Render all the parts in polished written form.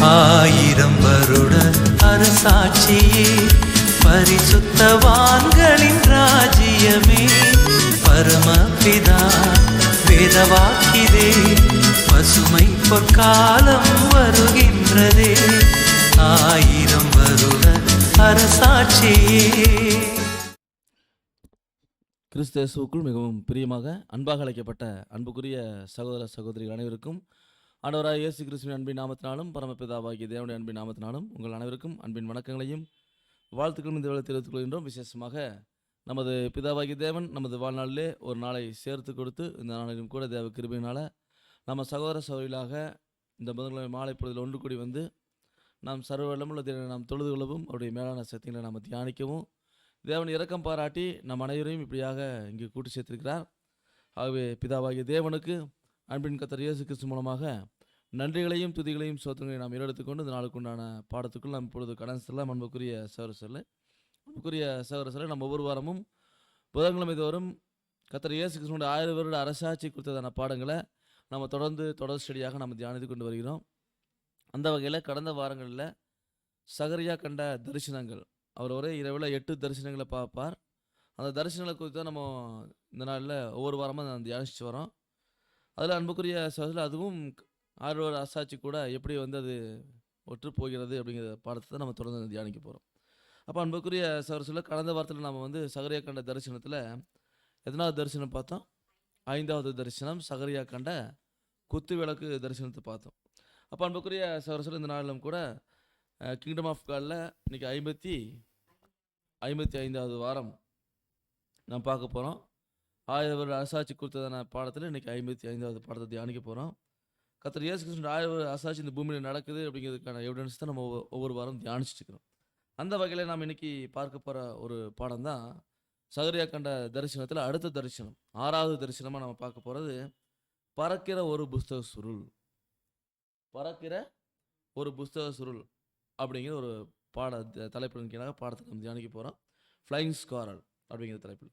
ஆயிரம் வருட அரசாட்சியே, பரிசுத்தவான்களின் ராஜ்யமே, பரமபிதா வேதவாக்கிதே, பசுமை பொற்காலம் வருகின்றதே, ஆயிரம் வருட அரசாட்சியே. கிறிஸ்து இயேசுவுக்குள் மிகவும் பிரியமாக அன்பாக அழைக்கப்பட்ட அன்புக்குரிய சகோதர சகோதரிகள் அனைவருக்கும் ஆண்டவராகிய இயேசு கிறிஸ்துவின் அன்பின் நாமத்தினாலும் பரமபிதாவாகிய தேவனுடைய அன்பின் நாமத்தினாலும் உங்கள் அனைவருக்கும் அன்பின் வணக்கங்களையும் வாழ்த்துக்களும் இந்த வேளையில் தெரிவித்துக் கொள்கின்றோம். விசேஷமாக நமது பிதாவாகிய தேவன் நமது வாழ்நாளிலே ஒரு நாளை சேர்த்து கொடுத்து இந்த நாளிலும் கூட தேவ கிருபையினால் நம்ம சகோதர சகோதரிகளாக இந்த புதன்கிழமை மாலை பொழுதில் ஒன்று கூடி வந்து நாம் சர்வ வல்லமையுள்ள தேவனை நாம் தொழுது கொள்ளவும் அவருடைய மேலான சத்தியங்களை நாம் தியானிக்கவும் தேவன் இரக்கம் பாராட்டி நம் அனைவரையும் இப்படியாக இங்கு கூட்டி சேர்த்திருக்கிறார். ஆகவே பிதாவாகிய தேவனுக்கு அன்பின் கர்த்தர் இயேசு கிறிஸ்து மூலமாக நன்றிகளையும் துதிகளையும் சோத்திரங்களையும் நாம் எடுத்துக்கொண்டு இந்த நாளுக்குண்டான பாடத்துக்குள் நாம் இப்பொழுது கடன் செல்ல அன்புக்குரிய சகோதர நம்ம ஒவ்வொரு வாரமும் புதன்கிழமை தோறும் கர்த்தர் இயேசு கிறிஸ்துவோட 1000 வருட அரசாட்சி குறித்ததான பாடங்களை நம்ம தொடர் ஸ்டடியாக நம்ம தியானித்து கொண்டு வருகிறோம். அந்த வகையில் கடந்த வாரங்களில் சகரியா கண்ட தரிசனங்கள், அவர் ஒரே இரவில் 8 தரிசனங்களை பார்ப்பார். அந்த தரிசனங்களை குறித்து தான் நம்ம இந்த நாளில் ஒவ்வொரு வாரமாக நான் தியானிச்சுட்டு வரோம். அதில் அன்புக்குரிய சகோதரர்கள் அதுவும் 6 வருட அரசாட்சி கூட எப்படி வந்து அது ஒற்று போகிறது அப்படிங்கிற பாடத்தை நம்ம தொடர்ந்து தியானிக்க போகிறோம். அப்போ அன்புக்குரிய சகோதரர்கள் கடந்த வாரத்தில் நம்ம வந்து சகரியா கண்ட தரிசனத்தில் எத்தனாவது தரிசனம் பார்த்தோம்? 5வது தரிசனம் சகரியா கண்ட குத்து விளக்கு தரிசனத்தை பார்த்தோம். அப்போ அன்புக்குரிய சகோதரர்கள் இந்த நாளிலும் கூட கிங்டம் ஆஃப் காடில் இன்றைக்கி 55வது வாரம் நாம் பார்க்க போகிறோம். 1000 வருட அரசாட்சி குறித்ததான பாடத்தில் இன்றைக்கி 55வது பாடத்தை தியானிக்க போகிறோம். கர்த்தர் இயேசு கிறிஸ்து 1000 வருட அரசாட்சி இந்த பூமியில் நடக்குது அப்படிங்கிறதுக்கான எவிடன்ஸ் தான் நம்ம ஒவ்வொரு வாரம் தியானிச்சுட்டு இருக்கிறோம். அந்த வகையில் நாம் இன்றைக்கி பார்க்க போகிற ஒரு பாடம் தான் சகரியா கண்ட தரிசனத்தில் அடுத்த தரிசனம், 6வது தரிசனமாக நம்ம பார்க்க போகிறது பறக்கிற ஒரு புஸ்தக சுருள். பறக்கிற ஒரு புஸ்தக சுருள் அப்படிங்கிற ஒரு தலைப்பின் கீழாக பாடத்தை நம்ம தியானிக்க போகிறோம். ஃப்ளையிங் ஸ்காரல் அப்படிங்கிற தலைப்பில்.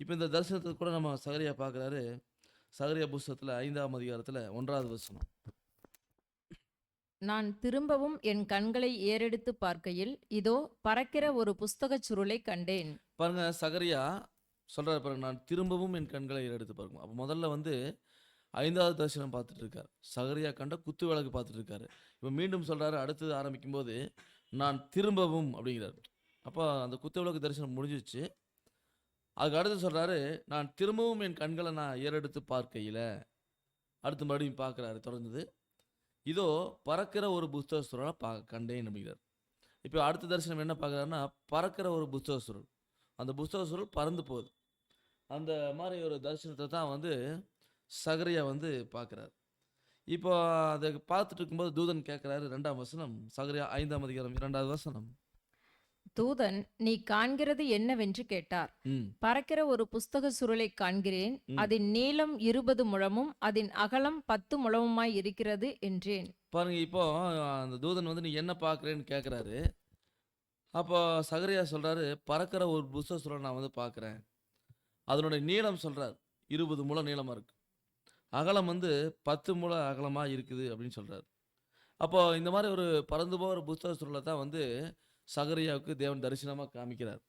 இப்போ இந்த தரிசனத்தை கூட நம்ம சகரியா பார்க்குறாரு. சகரியா புஸ்தகத்தில் 5ஆம் அதிகாரத்தில் 1வது வசனம். நான் திரும்பவும் என் கண்களை ஏறெடுத்து பார்க்கையில் இதோ பறக்கிற ஒரு புஸ்தக சுருளை கண்டேன். பாருங்க, சகரியா சொல்றாரு பாருங்க, நான் திரும்பவும் என் கண்களை ஏறெடுத்து பார்க்கணும். அப்போ முதல்ல வந்து 5வது தரிசனம் பார்த்துட்டு இருக்காரு. சகரியா கண்ட குத்து விளக்கு பார்த்துட்டு இருக்காரு. இப்போ மீண்டும் சொல்றாரு, அடுத்தது ஆரம்பிக்கும் போது நான் திரும்பவும் அப்படிங்கிறாரு. அப்போ அந்த குத்து விளக்கு தரிசனம் முடிஞ்சிச்சு. அதுக்கு அடுத்து சொல்றாரு, நான் திரும்பவும் என் கண்களை நான் ஏறெடுத்து பார்க்கையில், அடுத்த மறுபடியும் பார்க்குறாரு. தொடர்ந்தது இதோ பறக்கிற ஒரு புஸ்தக சுருளை கண்டேன் அப்படிங்கிறார். இப்போ அடுத்த தரிசனம் என்ன பார்க்குறாருன்னா, பறக்கிற ஒரு புஸ்தக சுருள். அந்த புஸ்தக சுருள் பறந்து போகுது. அந்த மாதிரி ஒரு தரிசனத்தை தான் வந்து சகரியா வந்து பார்க்குறாரு. இப்போ அதை பார்த்துட்டு இருக்கும்போது தூதன் கேட்குறாரு. 2ஆம் வசனம், சகரியா 5ஆம் அதிகாரம் 2வது வசனம். தூதன் நீ காண்கிறது என்னவென்று கேட்டார். பறக்கிற ஒரு புஸ்தக சுருளை காண்கிறேன், அதன் நீளம் 20 முழமும் அதன் அகலம் 10 முழமுமாய் இருக்கிறது என்றேன். பாருங்க, இப்போ அந்த தூதன் வந்து நீ என்ன பார்க்குறேன்னு கேட்குறாரு. அப்போ சகரியா சொல்றாரு, பறக்கிற ஒரு புஸ்தக சுருளை நான் வந்து பார்க்குறேன். அதனுடைய நீளம் சொல்றாரு 20 முழம் நீளமாக இருக்கு, அகலம் வந்து 10 முழ அகலமாக இருக்குது அப்படின்னு சொல்றாரு. அப்போ இந்த மாதிரி ஒரு பறந்து போகிற புஸ்தக சுருளை தான் வந்து சகரியாவுக்கு தேவன் தரிசனமாக காமிக்கிறார்.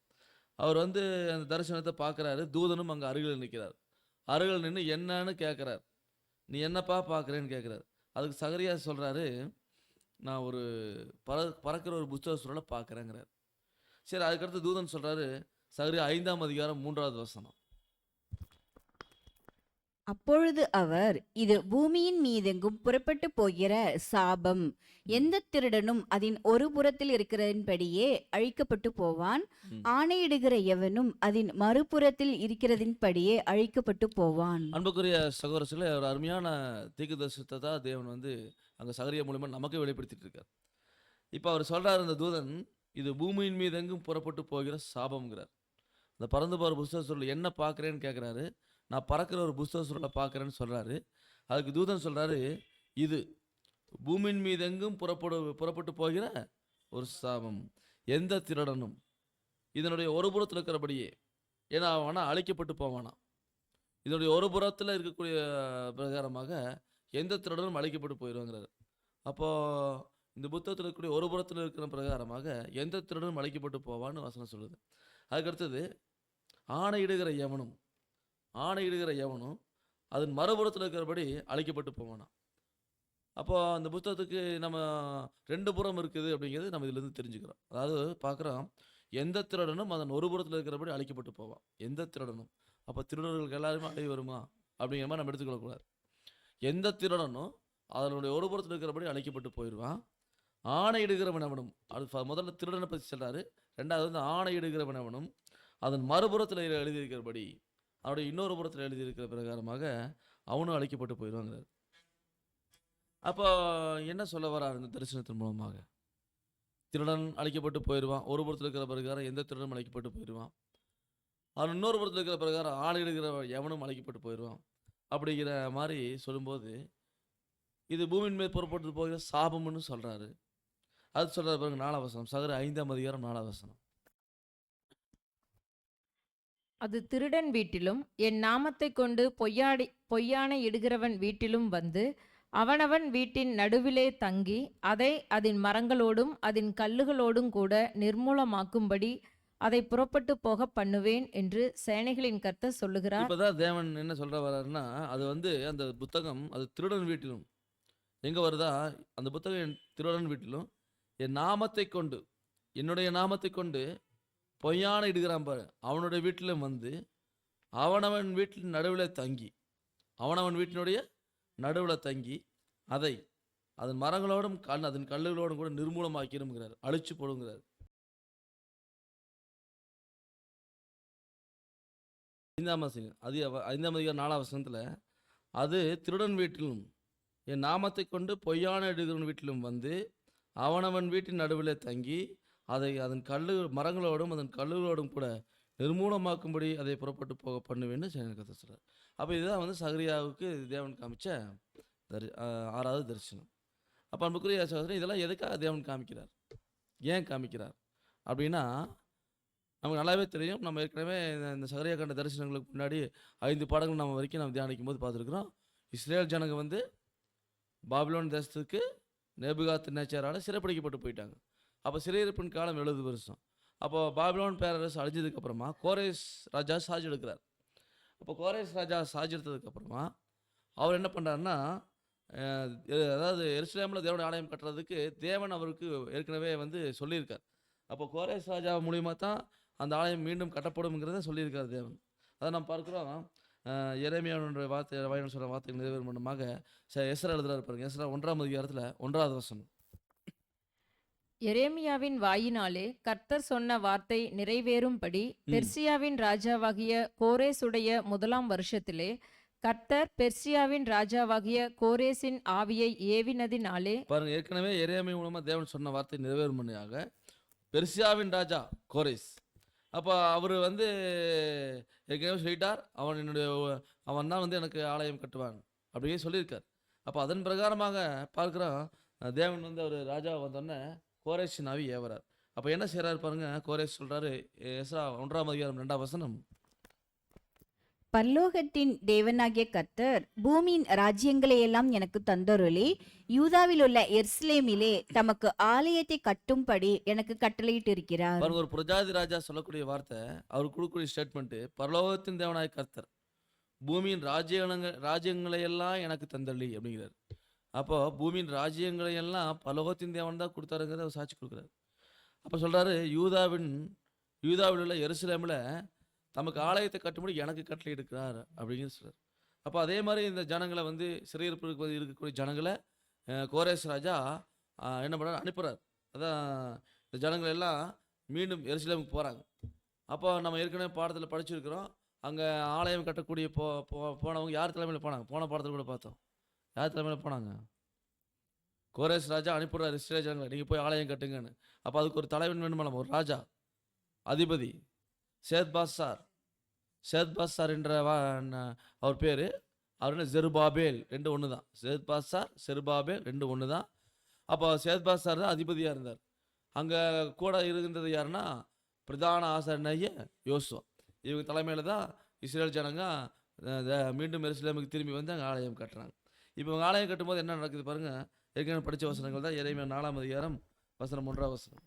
அவர் வந்து அந்த தரிசனத்தை பார்க்குறாரு. தூதனும் அங்கே அருகில் நிற்கிறார். அருகில் நின்று என்னன்னு கேட்குறார். நீ என்னப்பா பார்க்குறேன்னு கேட்குறாரு. அதுக்கு சகரியா சொல்கிறாரு, நான் ஒரு பறக்கிற ஒரு புஸ்தக சுருளை பார்க்குறேங்கிறார். சரி, அதுக்கடுத்து தூதன் சொல்கிறாரு, சகரியா 5ஆம் அதிகாரம் 3வது வசனம். அப்பொழுது அவர், இது பூமியின் மீதெங்கும் புறப்பட்டு போகிற சாபம், எந்த திருடனும் அதன் ஒரு புறத்தில் இருக்கிறதின்படியே அழிக்கப்பட்டு போவான், ஆணையிடுகிற எவனும் அதன் மறுபுறத்தில் இருக்கிறதின்படியே அழிக்கப்பட்டு போவான். அன்புக்குரிய சகோதரர்களே, ஒரு அருமையான தீர்க்கதரிசனத்தை தான் தேவன் வந்து அங்கே சகரியா மூலமா நமக்கு வெளிப்படுத்திட்டு இருக்கார். இப்போ அவர் சொல்றாரு, இந்த தூதன் இது பூமியின் மீது எங்கும் புறப்பட்டு போகிற சாபம்ங்கிறார். இந்த பறந்து போகிற புஸ்தக சுருள் என்ன பார்க்குறேன்னு கேட்குறாரு. நான் பறக்கிற ஒரு புஸ்தக சுருளை பார்க்குறேன்னு சொல்கிறாரு. அதுக்கு தூதன் சொல்கிறாரு, இது பூமியின் மீது எங்கும் புறப்பட்டு போகிற ஒரு சாபம், எந்த திருடனும் இதனுடைய ஒரு புறத்தில் இருக்கிறபடியே, ஏன்னா அவனா அழிக்கப்பட்டு போவானா, இதனுடைய ஒரு புறத்தில் இருக்கக்கூடிய பிரகாரமாக எந்த திருடனும் அழிக்கப்பட்டு போயிடுவாங்கிறாரு. அப்போது இந்த புத்தகத்தில் இருக்கக்கூடிய ஒரு புறத்தில் இருக்கிற பிரகாரமாக எந்த திருடனும் அழைக்கப்பட்டு போவான்னு வசனம் சொல்லுது. அதுக்கடுத்தது ஆணையிடுகிற எவனும் அதன் மறுபுறத்தில் இருக்கிறபடி அழைக்கப்பட்டு போவானா. அப்போ அந்த புத்தகத்துக்கு நம்ம 2 புறம் இருக்குது அப்படிங்கிறது நம்ம இதிலிருந்து தெரிஞ்சுக்கிறோம். அதாவது பார்க்குறோம், எந்த திருடனும் அதன் ஒரு புறத்தில் இருக்கிறபடி அழைக்கப்பட்டு போவான். எந்த திருடனும். அப்போ திருடர்களுக்கு எல்லாருமே அழி வருமா அப்படிங்கிற மாதிரி நம்ம எடுத்துக்கொள்ளக்கூடாது. எந்த திருடனும் அதனுடைய ஒரு புறத்தில் இருக்கிறபடி அழைக்கப்பட்டு போயிடுவான். ஆணையிடுகிறவன் அவனும், அது முதல்ல திருடனை பற்றி சொல்கிறாரு. ரெண்டாவது வந்து ஆணையிடுகிறவன் அவனும் அதன் மறுபுறத்தில் எழுதியிருக்கிறபடி, அவருடைய இன்னொரு புறத்தில் எழுதியிருக்கிற பிரகாரமாக அவனும் அழைக்கப்பட்டு போயிடுவாங்கிறார். அப்போ என்ன சொல்ல வரார் இந்த தரிசனத்தின் மூலமாக? திருடன் அழைக்கப்பட்டு போயிடுவான். ஒரு புறத்தில் இருக்கிற பிரகாரம் எந்த திருடனும் அழைக்கப்பட்டு போயிடுவான். அவன் இன்னொரு புறத்தில் இருக்கிற பிரகாரம் ஆணையிடுகிற எவனும் அழைக்கப்பட்டு போயிடுவான் அப்படிங்கிற மாதிரி சொல்லும்போது, இது பூமியின் மேல் புறப்பட்டு போகிற சாபம்னு சொல்கிறாரு. அது சொல்கிற பிறகு 4ஆம் வசனம், சகர 5ஆம் அதிகாரம் 4ஆம் வசனம். அது திருடன் வீட்டிலும் என் நாமத்தை கொண்டு பொய்யானை இடுகிறவன் வீட்டிலும் வந்து அவனவன் வீட்டின் நடுவிலே தங்கி அதை அதன் மரங்களோடும் அதன் கல்லுகளோடும் கூட நிர்மூலமாக்கும்படி அதை புறப்பட்டு போக பண்ணுவேன் என்று சேனைகளின் கர்த்தர் சொல்லுகிறார். இப்பதான் தேவன் என்ன சொல்ற வர்றாருன்னா, அது வந்து அந்த புத்தகம் அது திருடன் வீட்டிலும் எங்க வருதா, அந்த புத்தகம் திருடன் வீட்டிலும் என் நாமத்தை கொண்டு, என்னுடைய நாமத்தை கொண்டு பொய்யான இடுகிறான் பாரு, அவனுடைய வீட்டிலும் வந்து அவனவன் வீட்டின் நடுவில் தங்கி, அவனவன் வீட்டினுடைய நடுவில் தங்கி அதை அதன் மரங்களோடும் அதன் கல்லுகளோடும் கூட நிர்மூலமாக்கிடுங்கிறார், அழிச்சு போடுங்கிறார். 5ஆம் அதிகாரம் 4ஆம் வசனத்தில், அது திருடன் வீட்டிலும் என் நாமத்தை கொண்டு பொய்யான இடுகிறவன் வீட்டிலும் வந்து அவனவன் வீட்டின் நடுவில் தங்கி அதை அதன் மரங்களோடும் அதன் கல்லுகளோடும் கூட நிர்மூலமாக்கும்படி அதை புறப்பட்டு போக பண்ணுவேன்னு கதை சொல்கிறார். அப்போ இதுதான் வந்து சகரியாவுக்கு தேவன் காமிச்ச 6வது தரிசனம். அப்போ அன்புக்குரிய சகோதரன், இதெல்லாம் எதுக்காக தேவன் காமிக்கிறார், ஏன் காமிக்கிறார் அப்படின்னா, நமக்கு நல்லாவே தெரியும். நம்ம ஏற்கனவே இந்த சகரியா கண்ட தரிசனங்களுக்கு முன்னாடி 5 பாடங்கள் நம்ம வரைக்கும் நம்ம தியானிக்கும் போது பார்த்துருக்குறோம். இஸ்ரேல் ஜனங்க வந்து பாபிலோன் தேசத்துக்கு நேபுகாத் நேச்சாரால் சிறைப்பிடிக்கப்பட்டு போயிட்டாங்க. அப்போ சிறையிருப்பின் காலம் 70 வருஷம். அப்போ பாபிலோன் பேரரசு அழிஞ்சதுக்கப்புறமா கோரேஸ் ராஜா சாட்சி எடுக்கிறார். அப்போ கோரேஸ் ராஜா சாட்சி எடுத்ததுக்கப்புறமா அவர் என்ன பண்ணுறாருன்னா, அதாவது எருசலேமில் தேவனுடைய ஆலயம் கட்டுறதுக்கு தேவன் அவருக்கு ஏற்கனவே வந்து சொல்லியிருக்கார். அப்போ கோரேஸ் ராஜா மூலியமாக தான் அந்த ஆலயம் மீண்டும் கட்டப்படும்ங்கிறத சொல்லியிருக்கார் தேவன். அதை நம்ம பார்க்குறோம். எரேமியாவுடைய வார்த்தை சொல்கிற வார்த்தைகள் நிறைவேறும் மூலமாக எஸ்ரா எழுதுறாரு பாருங்க. எஸ்ரா 1ஆம் அதிகாரத்தில் 1வது வசனம். எரேமியாவின் வாயினாலே கர்த்தர் சொன்ன வார்த்தை நிறைவேறும்படி பெர்சியாவின் ராஜாவாகிய கோரேசுடைய 1ஆம் வருஷத்திலே கர்த்தர் பெர்சியாவின் ராஜாவாகிய கோரேசின் ஆவியை ஏவினதினாலே, பாருங்க, ஏற்கனவே எரேமியா மூலமா தேவன் சொன்ன வார்த்தை நிறைவேறும்படியாக பெர்சியாவின் ராஜா கோரேஸ், அப்போ அவர் வந்து ஏற்கனவே சொல்லிட்டார், அவன் தான் வந்து எனக்கு ஆலயம் கட்டுவான் அப்படியே சொல்லியிருக்கார். அப்போ அதன் பிரகாரமாக பார்க்குறோம், தேவன் வந்து அவர் ராஜா வந்தோடனே கோரேஷின் ஆவி ஏவறார். அப்போ என்ன செய்கிறாரு பாருங்க. கோரேஷ் சொல்கிறாரு, எஸ்ரா 1ஆம் அதிகாரம் 2ஆம் வசனம், பரலோகத்தின் தேவனாகிய கர்த்தர் பூமியின் ராஜ்யங்களையெல்லாம் எனக்கு தந்தருளி யூதாவில் உள்ள எருசலேமிலே தமக்கு ஆலயத்தை கட்டும்படி எனக்கு கட்டளையிட்டு இருக்கிறார். பாருங்க, ஒரு பிரஜாதி ராஜா சொல்லக்கூடிய வார்த்தை, அவர் கொடுக்கக்கூடிய ஸ்டேட்மெண்ட், பரலோகத்தின் தேவனாய கர்த்தர் பூமியின் ராஜ்யங்களையெல்லாம் எனக்கு தந்தள்ளி அப்படிங்கிறார். அப்போ பூமியின் ராஜ்யங்களையெல்லாம் பரலோகத்தின் தேவன் தான் கொடுத்தாருங்கிறத அவர் சாட்சி கொடுக்குறாரு. அப்போ சொல்றாரு, யூதாவில் உள்ள எருசலேமில் தமக்கு ஆலயத்தை கட்டும்படி எனக்கு கட்டளை எடுக்கிறார் அப்படின்னு சொல்றாரு. அப்போ அதே மாதிரி இந்த ஜனங்களை வந்து சிறையிருப்பு இருக்கக்கூடிய ஜனங்களை கோரேஸ் ராஜா என்ன பண்ணுறாரு, அனுப்புகிறார். அதான் இந்த ஜனங்கள் எல்லாம் மீண்டும் எருசலேமுக்கு போகிறாங்க. அப்போ நம்ம ஏற்கனவே பாடத்தில் படிச்சிருக்கிறோம், அங்கே ஆலயம் கட்டக்கூடிய போனவங்க யார் தலைமையில் போனாங்க, போன பாடத்தில் கூட பார்த்தோம். யார் தலைமையில் போனாங்க? கோரேஸ் ராஜா அனுப்பிடுறாரு இஸ்ரேல் ஜனங்களை, நீங்கள் போய் ஆலயம் கட்டுங்கன்னு. அப்போ அதுக்கு ஒரு தலைவன் வேணுமா, ஒரு ராஜா, அதிபதி. சேத்பாசார் என்ற அவர் பேர், அவர் என்ன, செருபாபேல், 2 ஒன்று தான். சேத்பாசார் செருபாபேல் 2 ஒன்று தான். அப்போ சேத்பாசார் தான் அதிபதியாக இருந்தார். அங்கே கூட இருந்தது யாருன்னா பிரதான ஆசாரியனாகிய யோசுவா. இவங்க தலைமையில் தான் இஸ்ரேல் ஜனங்க மீண்டும் எருசலேமுக்கு திரும்பி வந்து அங்கே ஆலயம் கட்டுறாங்க. இப்போ இவங்க ஆலயம் கட்டும்போது என்ன நடக்குது பாருங்கள். ஏற்கனவே படித்த வசனங்கள் தான். எரேமியா 4ஆம் அதிகாரம் வசனம் 1ஆம் வசனம்.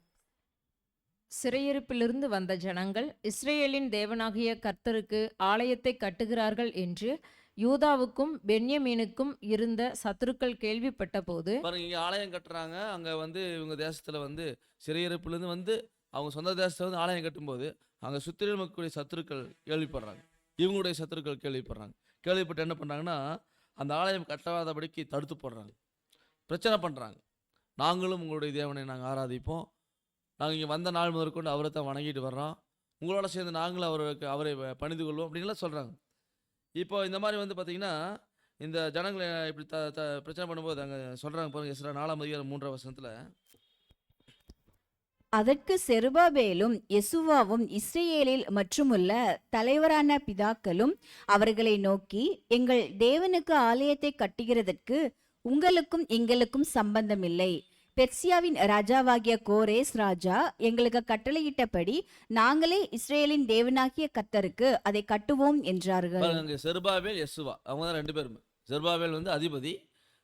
சிறையிருப்பிலிருந்து வந்த ஜனங்கள் இஸ்ரேலின் தேவனாகிய கர்த்தருக்கு ஆலயத்தை கட்டுகிறார்கள் என்று யூதாவுக்கும் பென்யமீனுக்கும் இருந்த சத்துருக்கள் கேள்விப்பட்ட போது, பாருங்க, இங்கே ஆலயம் கட்டுறாங்க. அங்கே வந்து இவங்க தேசத்தில் வந்து சிறையிருப்பிலேருந்து வந்து அவங்க சொந்த தேசத்தில் வந்து ஆலயம் கட்டும்போது அங்கே சுற்றிலும் இருக்கக்கூடிய சத்துருக்கள் கேள்விப்படுறாங்க. இவங்களுடைய சத்துருக்கள் கேள்விப்படுறாங்க. கேள்விப்பட்டு என்ன பண்ணுறாங்கன்னா, அந்த ஆலயம் கட்டாதபடிக்கு தடுத்து போடுறாங்க, பிரச்சனை பண்ணுறாங்க. நாங்களும் உங்களுடைய தேவனை நாங்கள் ஆராதிப்போம், நாங்கள் இங்கே வந்த நாள் முதற்கொண்டு அவரை தான் வணங்கிட்டு வர்றோம், உங்களோட சேர்ந்து நாங்களும் அவரை பணிந்து கொள்வோம் அப்படின்லாம் சொல்கிறாங்க. இப்போ இந்த மாதிரி வந்து பார்த்தீங்கன்னா, இந்த ஜனங்களை இப்படி பிரச்சனை பண்ணும்போது அங்கே சொல்கிறாங்க பாருங்க, எஸ்றா 4ஆம் அதிகாரம் 3ஆம் வசனத்தில். அதற்கு செருபாபேலும் யெசுவாவும் இஸ்ரேலில் மற்றுமுள்ள தலைவரான பிதாக்களும் அவர்களை நோக்கி, எங்கள் தேவனுக்கு ஆலயத்தை கட்டுகிறதற்கு உங்களுக்கும் எங்களுக்கும் சம்பந்தமில்லை. பெர்சியாவின் ராஜாவாகிய கோரேஸ் ராஜா எங்களுக்கு கட்டளையிட்டபடி நாங்களே இஸ்ரேலின் தேவனாகிய கர்த்தருக்கு அதை கட்டுவோம் என்றார்கள். பாருங்க, அங்கே செருபாபேல் யெசுவா அவங்க தான் 2 பேருமே. செருபாபேல் வந்து அதிபதி,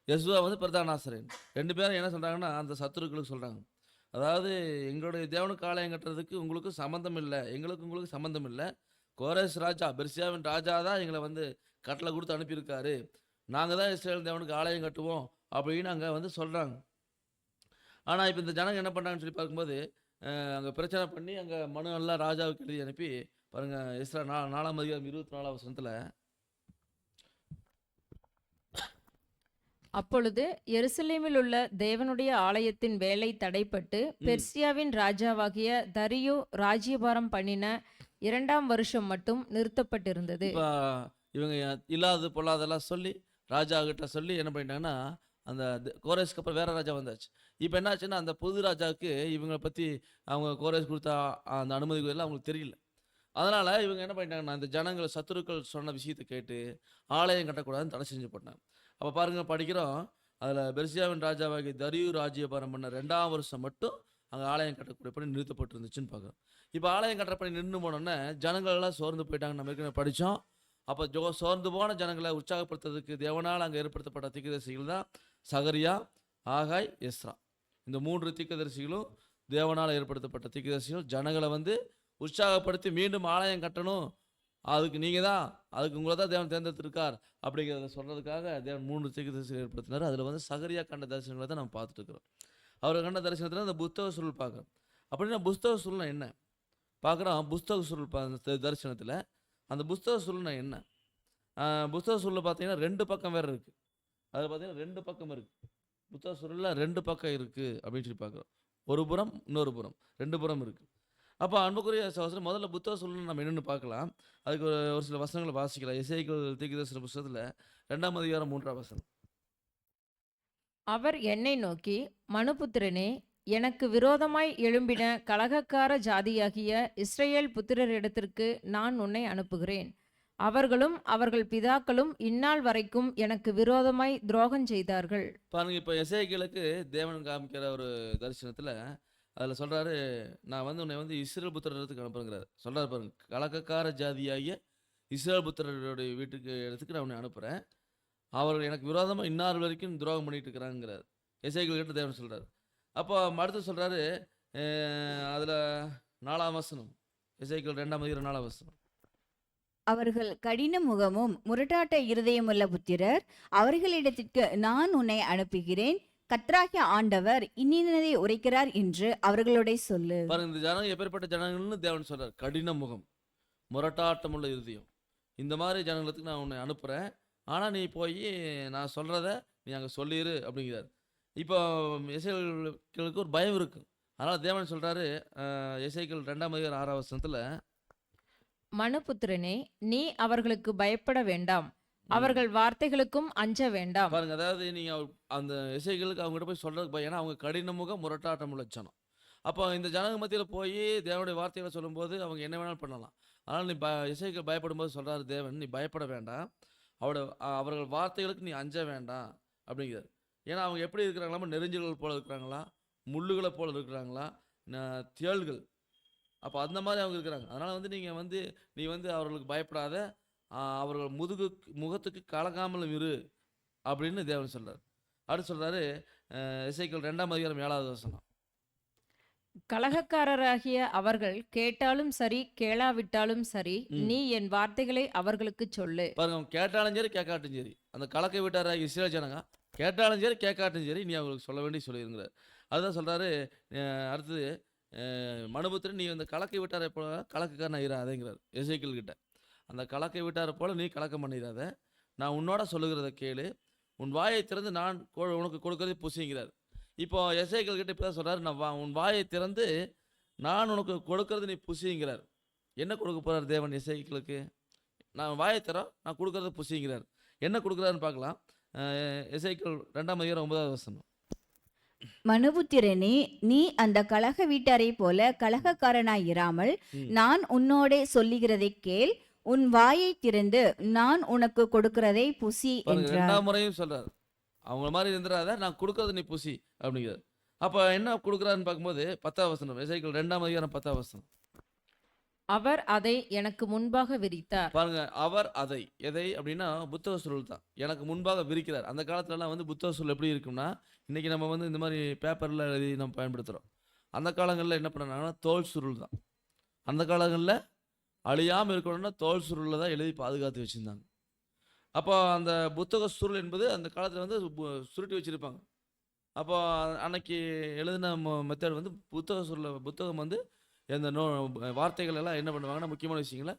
யெசுவா வந்து பிரதான ஆசிரியர். 2 பேரும் என்ன சொல்கிறாங்கன்னா, அந்த சத்துருக்களுக்கு சொல்கிறாங்க, அதாவது எங்களுடைய தேவனுக்கு ஆலயம் கட்டுறதுக்கு உங்களுக்கு சம்மந்தம் இல்லை, எங்களுக்கு உங்களுக்கு சம்மந்தம் இல்லை. கோரேஸ் ராஜா, பெர்சியாவின் ராஜா தான் எங்களை வந்து கட்டளை கொடுத்து அனுப்பியிருக்காரு, நாங்கள் தான் இஸ்ரேல் தேவனுக்கு ஆலயம் கட்டுவோம் அப்படின்னு அங்கே வந்து சொல்கிறாங்க. ஆனால் இப்போ இந்த ஜனங்க என்ன பண்ணுறாங்கன்னு சொல்லி பார்க்கும்போது, அங்கே பிரச்சனை பண்ணி அங்கே மனு எல்லாம் ராஜாவுக்கு எழுதி அனுப்பி பாருங்கள், எஸ்றா 4ஆம் அதிகாரம் 24ஆம் வசனத்தில். அப்பொழுது எருசலேமில் உள்ள தேவனுடைய ஆலயத்தின் வேலை தடைப்பட்டு பெர்சியாவின் ராஜாவாகிய தரியு ராஜ்யபாரம் பண்ணின 2ஆம் வருஷம் மட்டும் நிறுத்தப்பட்டிருந்தது. இப்போ இவங்க இல்லாதது பொல்லாதெல்லாம் சொல்லி ராஜா கிட்ட சொல்லி என்ன பண்ணிட்டாங்கன்னா, அந்த கோரேஸ்க்கு அப்புறம் வேற ராஜா வந்தாச்சு. இப்போ என்னாச்சுன்னா, அந்த புது ராஜாவுக்கு இவங்களை பற்றி அவங்க கோரேஸ் கொடுத்த அந்த அனுமதிகள் எல்லாம் அவங்களுக்கு தெரியல. அதனால் இவங்க என்ன பண்ணிட்டாங்கன்னா, அந்த ஜனங்கள் சத்துருக்கள் சொன்ன விஷயத்தை கேட்டு ஆலயம் கட்டக்கூடாதுன்னு தடை செஞ்சு போட்டாங்க. அப்போ பாருங்கள், படிக்கிறோம், அதில் பெர்சியாவின் ராஜாவாகி தரியு ராஜ்யபாரம் பண்ண 2ஆம் வருஷம் மட்டும் அங்கே ஆலயம் கட்டக்கூடிய பணி நிறுத்தப்பட்டிருந்துச்சுன்னு பார்க்குறோம். இப்போ ஆலயம் கட்டுற பணி நின்று போனோன்னே ஜனங்கள் எல்லாம் சோர்ந்து போயிட்டாங்க. நம்ம ஏற்கனவே படித்தோம். அப்போ சோர்ந்து போன ஜனங்களை உற்சாகப்படுத்துறதுக்கு தேவனால் அங்கே ஏற்படுத்தப்பட்ட தீர்க்கதரிசிகள் தான் சகரியா, ஆகாய், எஸ்றா. இந்த 3 தீர்க்கதரிசிகளும் தேவனால் ஏற்படுத்தப்பட்ட தீர்க்கதரிசிகள் ஜனங்களை வந்து உற்சாகப்படுத்தி மீண்டும் ஆலயம் கட்டணும், அதுக்கு நீங்கள் தான், அதுக்கு உங்களை தான் தேவன் தேர்ந்தெடுத்திருக்கார் அப்படிங்கிறத சொல்கிறதுக்காக தேவன் 3 தீர்க்கதரிசிகள் ஏற்படுத்தினார். அதில் வந்து சகரியா கண்ட தரிசனங்களை தான் நம்ம பார்த்துட்டு இருக்கிறோம். அவர் கண்ட தரிசனத்தில் அந்த புஸ்தக சுருள் பார்க்குறோம். அப்படின்னா புஸ்தக சுருள்னா என்ன பார்க்குறோம். புஸ்தக சுருள் தரிசனத்தில் அந்த புஸ்தக சுருள்னா என்ன? புஸ்தக சுருள் பார்த்தீங்கன்னா 2 பக்கம் வேறு இருக்குது. அதில் பார்த்தீங்கன்னா 2 பக்கம் இருக்குது. புத்தக சுருளில் 2 பக்கம் இருக்குது அப்படின்னு சொல்லி பார்க்குறோம். ஒரு புறம், இன்னொரு புறம், 2 புறம் இருக்குது. அப்போ அன்புக்குரிய சகோதரர், முதல்ல புத்தக சுருள்னு நம்ம என்னென்னு பார்க்கலாம். அதுக்கு ஒரு சில வசனங்களை வாசிக்கலாம். எசேக்கியேல் தீர்க்கதரிசன புத்தகத்தில் 2ஆம் அதிகாரம் 3ஆம் வசனம். அவர் என்னை நோக்கி, மனுபுத்திரனே, எனக்கு விரோதமாய் எழும்பின கலகக்கார ஜாதியாகிய இஸ்ரவேல் புத்திரரிடத்திற்கு நான் உன்னை அனுப்புகிறேன். அவர்களும் அவர்கள் பிதாக்களும் இந்நாள் வரைக்கும் எனக்கு விரோதமாய் துரோகம் செய்தார்கள். பாருங்க, இப்போ எசேக்கியேலுக்கு தேவன் காமிக்கிற ஒரு தரிசனத்தில் அதில் சொல்கிறாரு, நான் வந்து உன்னை வந்து இஸ்ரவேல் புத்திரத்துக்கு அனுப்புறேங்கிறார். சொல்கிறார் பாருங்க, கலகக்கார ஜாதியாகிய இஸ்ரவேல் புத்திரருடைய வீட்டுக்கு இடத்துக்கு நான் உன்னை அனுப்புகிறேன், அவர்கள் எனக்கு விரோதமாக இந்நாள் வரைக்கும் துரோகம் பண்ணிட்டு இருக்கிறாங்கிறார். எசேக்கியேல் கிட்ட தேவன் சொல்கிறார். அப்போ அடுத்து சொல்கிறாரு, அதில் 4ஆம் வசனம், எசேக்கியேல் 2ஆம் அதிகாரம் 4ஆம் வசனம். அவர்கள் கடின முகமும் முரட்டாட்ட இருதயமுள்ள புத்திரர், அவர்களிடத்திற்கு நான் உன்னை அனுப்புகிறேன், கர்த்தராகிய ஆண்டவர் இன்னினதை உரைக்கிறார் என்று அவர்களுடைய சொல்லு. பாருங்க, இந்த ஜனங்கள் எப்பேற்பட்ட ஜனங்கள்னு தேவன் சொல்றார். கடின முகம், முரட்டாட்டமுள்ள இருதயம், இந்த மாதிரி ஜனங்களுக்கு நான் உன்னை அனுப்புகிறேன், ஆனால் நீ போய் நான் சொல்கிறத நீ அங்கே சொல்லிடு அப்படிங்கிறார். இப்போ எசேக்கியேலுக்கு ஒரு பயம் இருக்குது. அதனால் தேவன் சொல்கிறாரு, எசேக்கியேல் 2ஆம் அதிகாரம் 6ஆம் வசனத்தில், மனுபுத்திரனே, நீ அவர்களுக்கு பயப்பட வேண்டாம், அவர்கள் வார்த்தைகளுக்கும் அஞ்ச வேண்டாம். பாருங்க, அதாவது நீங்கள் அந்த எசேக்கியேலுக்கு அவங்ககிட்ட போய் சொல்கிறதுக்கு ஏன்னா அவங்க கடின முகம் முரட்டாட்டம் உள்ள ஜனம். அப்போ இந்த ஜனங்க மத்தியில் போய் தேவனுடைய வார்த்தைகளை சொல்லும்போது அவங்க என்ன வேணாலும் பண்ணலாம். ஆனால் நீ எசேக்கியேல் பயப்படும் போது சொல்கிறாரு தேவன், நீ பயப்பட வேண்டாம், அவர்கள் வார்த்தைகளுக்கு நீ அஞ்ச வேண்டாம் அப்படிங்கிறார். ஏன்னா அவங்க எப்படி இருக்கிறாங்களா, நெருஞ்சில்கள் போல இருக்கிறாங்களா, முள்ளுகளை போல இருக்கிறாங்களா, தேள்கள், அப்போ அந்த மாதிரி அவங்க இருக்கிறாங்க. அதனால் வந்து நீங்கள் வந்து நீ வந்து அவர்களுக்கு பயப்படாத, அவர்கள் முகத்துக்கு கலங்காமலும் இரு அப்படின்னு தேவன் சொல்கிறார். அடுத்து சொல்கிறாரு, எசேக்கியேல் 2ஆம் அதிகாரம் 7வது வசனம். கலகக்காரராகிய அவர்கள் கேட்டாலும் சரி கேளாவிட்டாலும் சரி, நீ என் வார்த்தைகளை அவர்களுக்கு சொல்லு. பாருங்க, அவங்க கேட்டாலும் சரி கேட்காட்டும் சரி, அந்த கலக்க வீட்டாராகிய இஸ்ரவேல் ஜனங்க கேட்டாலும் சரி கேட்காட்டும் சரி, நீ அவங்களுக்கு சொல்ல வேண்டி சொல்லியிருங்கிறார். அதுதான் சொல்றாரு. அடுத்தது, மனுபுத்திரன், நீ அந்த கலக்கை விட்டாரை போல கலக்கக்காரன் இராதேங்கிறார் எசேக்கியேல் கிட்ட. அந்த கலக்கை விட்டாரை போல நீ கலக்கம் பண்ணிடாத, நான் உன்னோட சொல்லுகிறத கேளு, உன் வாயை திறந்து நான் உனக்கு கொடுக்கறதை புசிங்கிறார். இப்போ எசேக்கியேல் கிட்ட இப்போ தான் சொல்றாரு, நான் உன் வாயை திறந்து நான் உனக்கு கொடுக்கறது நீ புசிங்கிறார். என்ன கொடுக்க போறார் தேவன் எசேக்கியேலுக்கு? நான் வாயை தரோம், நான் கொடுக்கறத புசிங்கிறார். என்ன கொடுக்குறாருன்னு பார்க்கலாம். எசேக்கியேல் 2ஆம் அதிகாரம் 9வது வசனம். மனுபுத்திரனே, நீ அந்த கலக வீட்டாரை போல கலகக்காரனாயிராமல் நான் உன்னோடே சொல்லுகிறதை கேள், உன் வாயை திறந்து நான் உனக்கு கொடுக்கிறதை புசி என்றார். 2ஆம் முறையும் சொல்றாரு, அவங்கள மாதிரி இருந்துடாத, நான் கொடுக்கறது நீ புசி அப்படிங்கிறார். அப்போ என்ன கொடுக்குறாருன்னு பார்க்கும்போது 10வது வசனம், எசேக்கியேல் 2ஆம் அதிகாரம் 10வது வசனம். அவர் அதை எனக்கு முன்பாக விரித்தார். பாருங்க, அவர் அதை எதை அப்படின்னா புத்தக சுருள் தான் எனக்கு முன்பாக விரிக்கிறார். அந்த காலத்துலலாம் வந்து புத்தக சுருள் எப்படி இருக்கும்னா, இன்னைக்கு நம்ம வந்து இந்த மாதிரி பேப்பரில் எழுதி நம்ம பயன்படுத்துகிறோம். அந்த காலங்களில் என்ன பண்ணாங்கன்னா தோல் சுருள் தான். அந்த காலங்களில் அழியாமல் இருக்கணும்னா தோல் சுருளில் தான் எழுதி பாதுகாத்து வச்சுருந்தாங்க. அப்போ அந்த புத்தக சுருள் என்பது அந்த காலத்தில் வந்து சுருட்டி வச்சுருப்பாங்க. அப்போ அன்னைக்கு எழுதின மெத்தட் வந்து புத்தகம் வந்து இந்த வார்த்தைகள் எல்லாம் என்ன பண்ணுவாங்கன்னா, முக்கியமான விஷயங்களை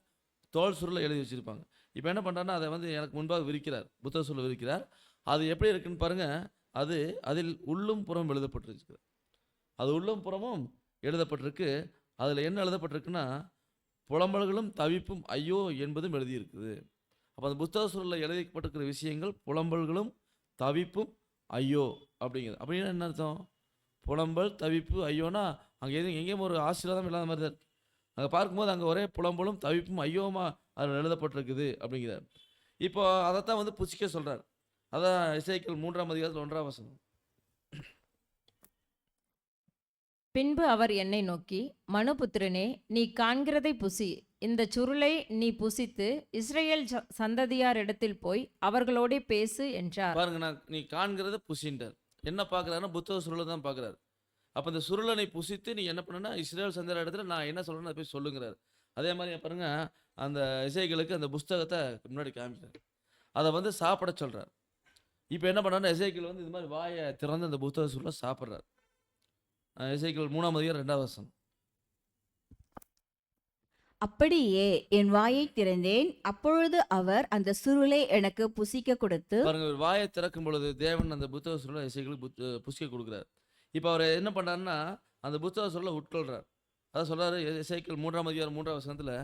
தோல் சுருளை எழுதி வச்சுருப்பாங்க. இப்போ என்ன பண்ணுறாருன்னா, அதை வந்து எனக்கு முன்பாக விரிக்கிறார், புத்தக சுருளை விரிக்கிறார். அது எப்படி இருக்குன்னு பாருங்கள். அதில் உள்ளும் புறம் எழுதப்பட்டிருக்கு. அது உள்ளும் புறமும் எழுதப்பட்டிருக்கு. அதில் என்ன எழுதப்பட்டிருக்குன்னா, புலம்பல்களும் தவிப்பும் ஐயோ என்பதும் எழுதியிருக்குது. அப்போ அந்த புத்தக சுருளில் எழுதப்பட்டிருக்கிற விஷயங்கள் புலம்பல்களும் தவிப்பும் ஐயோ அப்படிங்கிறது. அப்படின்னா என்ன அர்த்தம்? புலம்பல் தவிப்பு ஐயோனா அங்கே எங்கேயும் ஒரு ஆசீர்வாதம் இல்லாத மாதிரி தான் இருக்குது. அங்கே பார்க்கும்போது அங்கே ஒரே புலம்பலும் தவிப்பும் ஐயோமா அதில் எழுதப்பட்டிருக்குது அப்படிங்கிறார். இப்போ அதைத்தான் வந்து புசிக்க சொல்கிறார். அதான் எசேக்கியேல் 3ஆம் அதிகாரத்தில் 1ஆம் வசனம். பின்பு அவர் என்னை நோக்கி, மனுபுத்திரனே, நீ காண்கிறதை புசி, இந்த சுருளை நீ புசித்து இஸ்ரவேல் சந்ததியார் இடத்தில் போய் அவர்களோட பேசு என்றார். பாருங்க, நீ காண்கிறத புசின்றார். என்ன பார்க்குறாருன்னா புத்தக சுருளை தான் பார்க்குறாரு. அப்போ இந்த சுருளை நீ புசித்து நீ என்ன பண்ணுன்னா இஸ்ரவேல் சந்ததியார் இடத்துல நான் என்ன சொல்கிறேன்னு அதை போய் சொல்லுங்கிறார். அதே மாதிரி பாருங்க, அந்த எசேக்கியேலுக்கு அந்த புஸ்தகத்தை முன்னாடி காமிக்கிறார், அதை வந்து சாப்பிட சொல்கிறார். இப்போ என்ன பண்ணாருன்னா எசேக்கியேல் வந்து இது மாதிரி வாயை திறந்து அந்த புத்தக சுருளை சாப்பிட்றார். எசேக்கியேல் 3ஆம் அதிகாரம் 2வது வசனம். அப்படியே என் வாயை திறந்தேன், அப்பொழுது அவர் அந்த சுருளை எனக்கு புசிக்க கொடுத்து. பாருங்க, ஒரு வாயை திறக்கும் பொழுது தேவன் அந்த புத்தக சுருளை எசேக்கியேலுக்கு புசிக்க கொடுக்குறார். இப்போ அவர் என்ன பண்ணுறாருன்னா அந்த புத்தக சுருளை உட்கொள்கிறார். அதான் சொல்கிறாரு எசேக்கியேல் 3ஆம் அதிகாரம் 3ஆம் வசனத்தில்,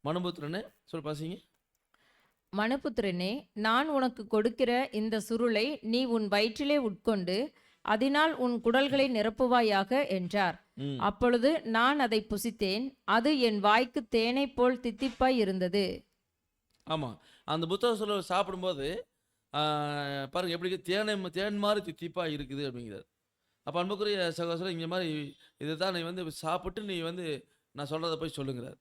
மனுபுத்திரனே சொல் பாசிங்க. மனுபுத்திரனே, நான் உனக்கு கொடுக்கிற இந்த சுருளை நீ உன் வயிற்றிலே உட்கொண்டு அதனால் உன் குடல்களை நிரப்புவாயாக என்றார். அப்பொழுது நான் அதை புசித்தேன், அது என் வாய்க்கு தேனை போல் தித்திப்பாய் இருந்தது. ஆமாம், அந்த புத்தக சுருளை சாப்பிடும்போது பாருங்க எப்படி தேன் மாதிரி தித்திப்பாக இருக்குது அப்படிங்கிறார். அப்போ அன்புக்குரிய சகோதரர், இங்கே மாதிரி இதை தான் நீ வந்து சாப்பிட்டு நீ வந்து நான் சொல்கிறத போய் சொல்லுங்கிறார்.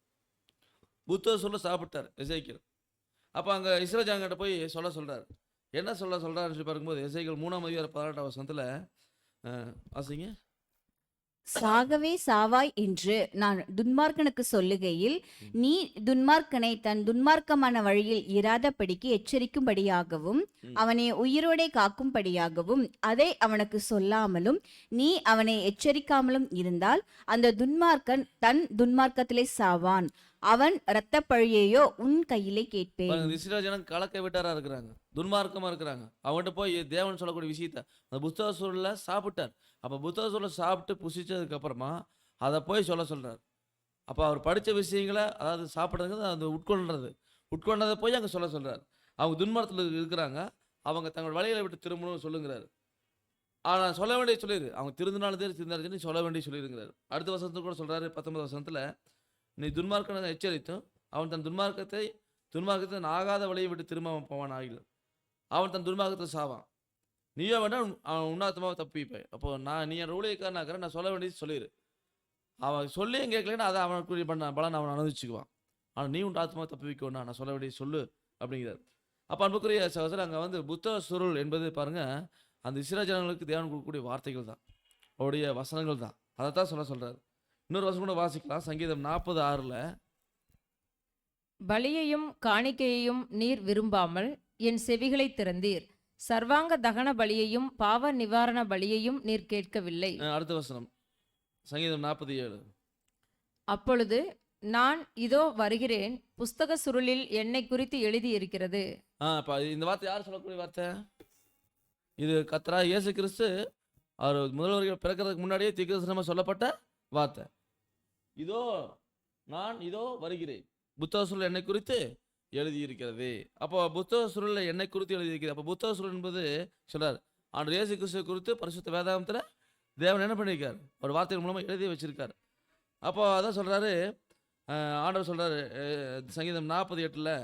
புத்தக சுருளை சாப்பிட்டார் எசேக்கியேல். அப்போ அங்கே இஸ்ரவேல் ஜனங்கிட்ட போய் சொல்கிறார். என்ன சொல்கிறாருன்னு சொல்லி பார்க்கும்போது எசேக்கியேல் 3ஆம் அதிகாரம் 18ஆம் வசனத்தில் வாசிங்க. சாகவே சாவாய் என்று நான் துன்மார்க்கனுக்கு சொல்லுகையில், நீ துன்மார்க்கனை தன் துன்மார்க்கமான வழியில் இராதபடிக்கு எச்சரிக்கும்படியாகவும் அவனை உயிரோடே காக்கும்படியாகவும் அதை அவனுக்கு சொல்லாமலும் நீ அவனை எச்சரிக்காமலும் இருந்தால் அந்த துன்மார்க்கன் தன் துன்மார்க்கத்திலே சாவான், அவன் இரத்த பழியையோ உன் கையிலே கேட்பேன். இஸ்ரவேல் ஜனம் கலக்க விட்டாரா இருக்கிறாங்க, துன்மார்க்கமா இருக்கிறாங்க. அவங்ககிட்ட போய் தேவன் சொல்லக்கூடிய விஷயத்த அந்த புத்தக சுருளை சாப்பிட்டார். அப்போ புத்தக சுருளை சாப்பிட்டு புசிச்சதுக்கு அப்புறமா அதை போய் சொல்றார். அப்போ அவர் படித்த விஷயங்களை, அதாவது சாப்பிட்றது அந்த உட்கொண்டதை போய் அங்கே சொல்றார். அவங்க துன்மார்க்கத்தில் இருக்கிறாங்க, அவங்க தங்களோட வழிகளை விட்டு திரும்பணும் சொல்லுங்கிறாரு. ஆனால் சொல்ல வேண்டிய சொல்லிடு, அவங்க திருந்தினாலும் சொல்ல வேண்டிய சொல்லிடுங்கிறார். அடுத்த வசனத்துக்கு கூட சொல்றாரு 19 வசனத்தில், நீ துன்மார்க்கனை எச்சரித்தும் அவன் தன் துன்மார்க்கத்தை ஆகாத வழியை விட்டு திரும்ப போவான் ஆகில அவன் தன் துன்மார்க்கத்தை சாவான், நீயோ வேண்டாம் அவன் உண்ணாத்தமாக தப்பிப்பேன். அப்போ நீ என் ஊழியக்காரனாக்கிறேன், நான் சொல்ல வேண்டியது சொல்லிடு. அவன் சொல்லியும் கேட்கலன்னா அதை அவனுக்குரிய பலன் அவன் அனுபவிச்சுக்குவான். ஆனால் நீ உண்டாத்தமாக தப்பி வைக்கணும்னா நான் சொல்ல வேண்டியது சொல்லு அப்படிங்கிறார். அப்போ அன்புக்குரிய சகோதரர், அங்கே வந்து புத்தக சுருள் என்பது பாருங்க, அந்த இஸ்ரவேல் ஜனங்களுக்கு தேவன் கொடுக்கக்கூடிய வார்த்தைகள் தான், அவருடைய வசனங்கள் தான். அதைத்தான் சொல்றாரு. இன்னொரு வசனம் கூட வாசிக்கலாம். சங்கீதம் 40:6. பலியையும் காணிக்கையையும் நீர் விரும்பாமல் என் செவிகளை திறந்தீர், சர்வாங்க தகன பலியையும் பாவ நிவாரண பலியையும் நீர் கேட்கவில்லை. அடுத்த வசனம் சங்கீதம் 47. அப்பொழுது நான் இதோ வருகிறேன், புஸ்தக சுருளில் என்னை குறித்து எழுதி இருக்கிறது. இப்போ இந்த வார்த்தை யார் சொல்லக்கூடிய வார்த்தை? இது கர்த்தராகிய இயேசு கிறிஸ்து அவர் முதல் வருகை பிறக்கிறதுக்கு முன்னாடியே தீர்க்கதரிசனமாக சொல்லப்பட்ட வார்த்தை. இதோ நான் இதோ வருகிறேன், புத்தக சுருள் என்னை குறித்து எழுதியிருக்கிறது. அப்போ புத்தக சுருளில் என்னை குறித்து எழுதியிருக்கிறது. அப்போ புத்தக சுருள் என்பது சொல்றார் ஆண்டவர் இயேசு கிறிஸ்துவை குறித்து பரிசுத்த வேதாகமத்தில் தேவன் என்ன பண்ணியிருக்கார், ஒரு வார்த்தைகள் மூலமாக எழுதி வச்சிருக்கார். அப்போ அதான் சொல்றாரு, ஆண்டவர் சொல்றாரு சங்கீதம் 48.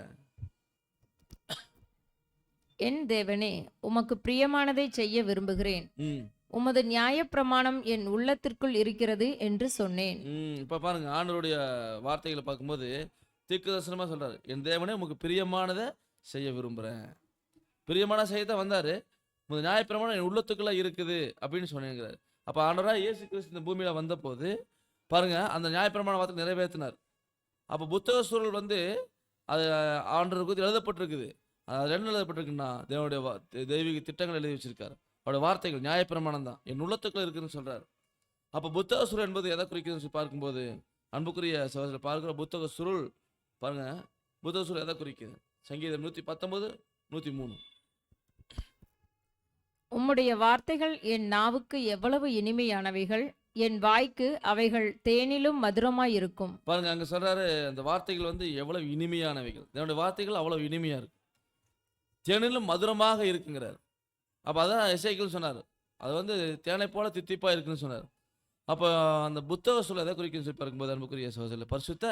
என் தேவனே, உமக்கு பிரியமானதை செய்ய விரும்புகிறேன், உமது நியாயப்பிரமாணம் என் உள்ளத்திற்குள் இருக்கிறது என்று சொன்னேன். இப்போ பாருங்க, ஆண்டவருடைய வார்த்தைகளை பார்க்கும்போது தீர்க்கதரிசனமா சொல்றாரு, என் தேவனே உமக்கு பிரியமானதை செய்ய விரும்புகிறேன். பிரியமான செய்யத்தான் வந்தாரு, உமது நியாயப்பிரமாணம் என் உள்ளத்துக்குள்ள இருக்குது அப்படின்னு சொன்னேங்கிறார். அப்போ ஆண்டவராக இயேசு கிறிஸ்து இந்த பூமியில வந்த போது பாருங்க, அந்த நியாயப்பிரமாண வார்த்தை நிறைவேற்றினார். அப்போ புத்தக சூழல் அது ஆண்டவர் குறித்து எழுதப்பட்டிருக்குது. அது என்ன எழுதப்பட்டிருக்குன்னா, தேவனுடைய தெய்வீக திட்டங்கள் எழுதி வச்சிருக்காரு. அவருடைய வார்த்தைகள் நியாயப்பிரமாணம் தான் என் உள்ளத்துக்குள்ள இருக்குன்னு சொல்றாரு. அப்போ புத்தக சுருள் என்பது எதை குறிக்குதுன்னு பார்க்கும்போது, அன்புக்குரிய சகோதரர் பார்க்கிற புத்தக சுருள் பாருங்க, புத்தக சுருள் எதை குறிக்குது? சங்கீதம் 119, 103. உம்முடைய வார்த்தைகள் என் நாவுக்கு எவ்வளவு இனிமையானவைகள், என் வாய்க்கு அவைகள் தேனிலும் மதுரமாய் இருக்கும். பாருங்க, அங்க சொல்றாரு அந்த வார்த்தைகள் எவ்வளவு இனிமையானவைகள். என்னுடைய வார்த்தைகள் அவ்வளவு இனிமையா இருக்கு, தேனிலும் மதுரமாக இருக்குங்கிறார். அப்போ அதான் எசேக்கியேல் சொன்னார், அது தேனை போல தித்திப்பா இருக்குன்னு சொன்னார். அப்போ அந்த புத்தக சூழல் எதை குறிக்குன்னு சொல்லி பார்க்கும்போது அன்புக்குரிய சகோதரர் பரிசுத்த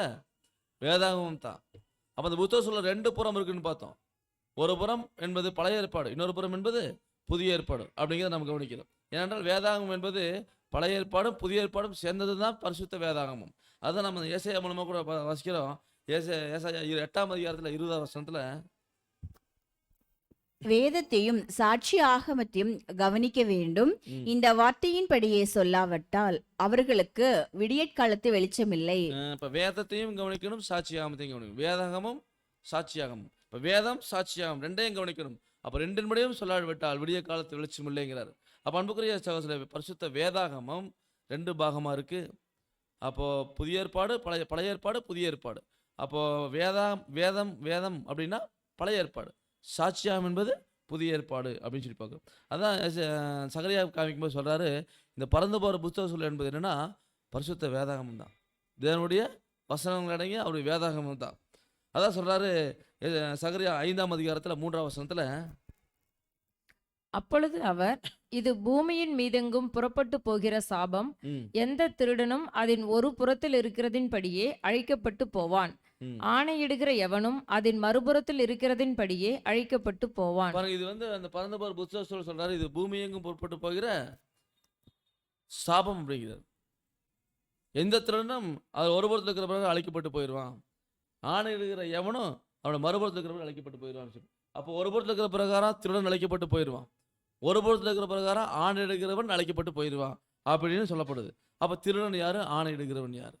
வேதாகமம் தான். அப்போ அந்த புத்தக சூழல் 2 புறம் இருக்குன்னு பார்த்தோம். ஒரு புறம் என்பது பழைய ஏற்பாடு, இன்னொரு புறம் என்பது புதிய ஏற்பாடு அப்படிங்கிறத நம்ம கவனிக்கிறோம். ஏனென்றால் வேதாகமம் என்பது பழைய ஏற்பாடும் புதிய ஏற்பாடும் சேர்ந்தது தான் பரிசுத்த வேதாகமம். அதை நம்ம ஏசாயா மூலமாக கூட வாசிக்கிறோம். ஏசாயா 8ஆம் அதிகாரத்தில் 20ஆம் வசனத்தில், வேதத்தையும் சாட்சி ஆகமத்தையும் கவனிக்க வேண்டும், இந்த வார்த்தையின்படியே சொல்லாவிட்டால் அவர்களுக்கு விடியற்காலத்து வெளிச்சமில்லை. இப்போ வேதத்தையும் கவனிக்கணும், சாட்சி ஆகமத்தையும் கவனிக்கணும். வேதாகமும் சாட்சியாகமும், இப்போ வேதம் சாட்சியாகம் ரெண்டையும் கவனிக்கணும். அப்போ ரெண்டின்படியும் சொல்லாவிட்டால் விடிய காலத்து வெளிச்சம் இல்லைங்கிறார். அப்போ அன்புக்குரிய சகோதரர் பரிசுத்த வேதாகமம் 2 பாகமாக இருக்கு. அப்போ புதிய ஏற்பாடு, பழைய ஏற்பாடு, புதிய ஏற்பாடு. அப்போ வேதம் அப்படின்னா பழைய ஏற்பாடு, சாட்சியாகம் என்பது புதிய ஏற்பாடு அப்படின்னு சொல்லி பார்க்குறோம். அதான் சகரியா காமிக்கும்போது சொல்றாரு, இந்த பறந்து போகிற புத்தக சூழல் என்பது என்னன்னா பரிசுத்த வேதாகமம் தான், தேவனுடைய வசனங்கள் அடங்கிய அவருடைய வேதாகமம் தான். அதான் சொல்றாரு சகரியா 5ஆம் அதிகாரத்தில் 3ஆம் வசனத்தில், அப்பொழுது அவர், இது பூமியின் மீதெங்கும் புறப்பட்டு போகிற சாபம், எந்த திருடனும் அதன் ஒரு புறத்தில் இருக்கிறதின்படியே அழிக்கப்பட்டு போவான், ஆணையிடுகிற எவனும் அதன் மறுபுறத்தில் இருக்கிறதின்படியே அழிக்கப்பட்டு போவான். இது அந்த பறந்து போகிற புத்தக சூழல் சொல்றாரு, இது பூமி எங்கும் புறப்பட்டு போகிற சாபம் அப்படிங்கிறார். எந்த திருடனும் அது ஒரு புறத்தில் இருக்கிற பிறகு அழிக்கப்பட்டு போயிடுவான், ஆணையிடுகிற எவனும் அவனோட மறுபுறத்தில் இருக்கிற பிறகு அழிக்கப்பட்டு போயிடுவான்னு சொல்லி. அப்போ ஒரு புறத்தில் இருக்கிற பிரகாரம் திருடன் அழைக்கப்பட்டு போயிடுவான், ஒரு புறத்தில் இருக்கிற பிரகாரம் ஆணையிடுகிறவன் அழைக்கப்பட்டு போயிடுவான் அப்படின்னு சொல்லப்படுது. அப்போ திருடன் யாரு, ஆணையிடுகிறவன் யாரு?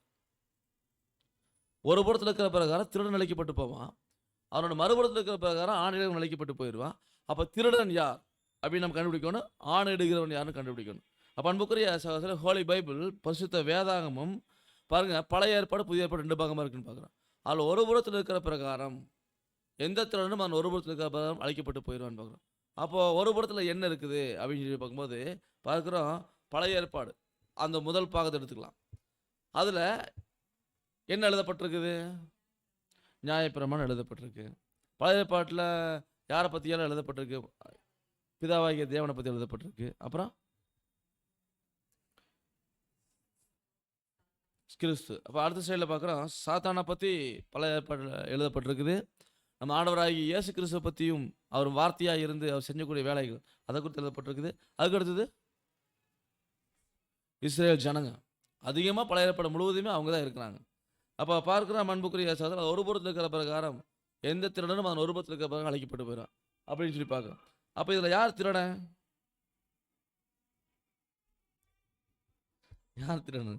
ஒரு புறத்தில் இருக்கிற பிரகாரம் திருடன் அழைக்கப்பட்டு போவான், அவனோட மறுபுறத்தில் இருக்கிற பிரகாரம் ஆணையிடுகிறவன் அழைக்கப்பட்டு போயிடுவான். அப்போ திருடன் யார் அப்படின்னு நம்ம கண்டுபிடிக்கணும், ஆணையிடுகிறவன் யாருன்னு கண்டுபிடிக்கணும். அப்போ அன்புக்குரிய சகோதரர் ஹோலி பைபிள் பரிசுத்த வேதாகமம் பாருங்க, பழைய ஏற்பாடு புதிய ஏற்பாடு 2 பாகமாக இருக்குன்னு பார்க்குறோம். அதில் ஒரு புறத்தில் இருக்கிற பிரகாரம் எந்த திருடனும் அவன் ஒரு புறத்தில் இருக்கிற பிரகாரம் அழைக்கப்பட்டு போயிடுவான்னு பார்க்குறோம். அப்போது ஒரு புறத்தில் என்ன இருக்குது அப்படின்னு சொல்லி பார்க்கும்போது பார்க்குறோம், பழைய ஏற்பாடு அந்த முதல் பாகத்தை எடுத்துக்கலாம். அதில் என்ன எழுதப்பட்டிருக்குது, நியாயப்பிரமாணம் எழுதப்பட்டிருக்கு. பழைய ஏற்பாட்டில் யாரை பற்றியாலும் எழுதப்பட்டிருக்கு, பிதாவாகிய தேவனை பற்றி எழுதப்பட்டிருக்கு. அப்புறம் கிறிஸ்து. அப்போ அடுத்த சைடில் பார்க்குறோம், சாத்தானை பற்றி பழைய ஏற்பாட்டில் எழுதப்பட்டிருக்குது. நம்ம ஆண்டவராகிய இயேசு கிறிஸ்துவை பற்றியும் அவர் வார்த்தையாக இருந்து அவர் செஞ்சக்கூடிய வேலைகள் அதை குறித்து எழுதப்பட்டிருக்குது. அதுக்கு அடுத்தது இஸ்ரேல் ஜனங்க, அதிகமாக பழைய ஏற்பாடு முழுவதுமே அவங்க தான் இருக்கிறாங்க. அப்போ பார்க்குறோம் அன்புக்குரிய சகோதரர், ஒரு புறத்தில் இருக்கிற பிரகாரம் எந்த திருடனும் அதன் ஒரு புறத்தில் இருக்கிற பிரகாரம் அழைக்கப்பட்டு போயிடும் அப்படின்னு சொல்லி பார்க்குறோம். அப்போ இதில் யார் திருடன்? யார் திருடன்?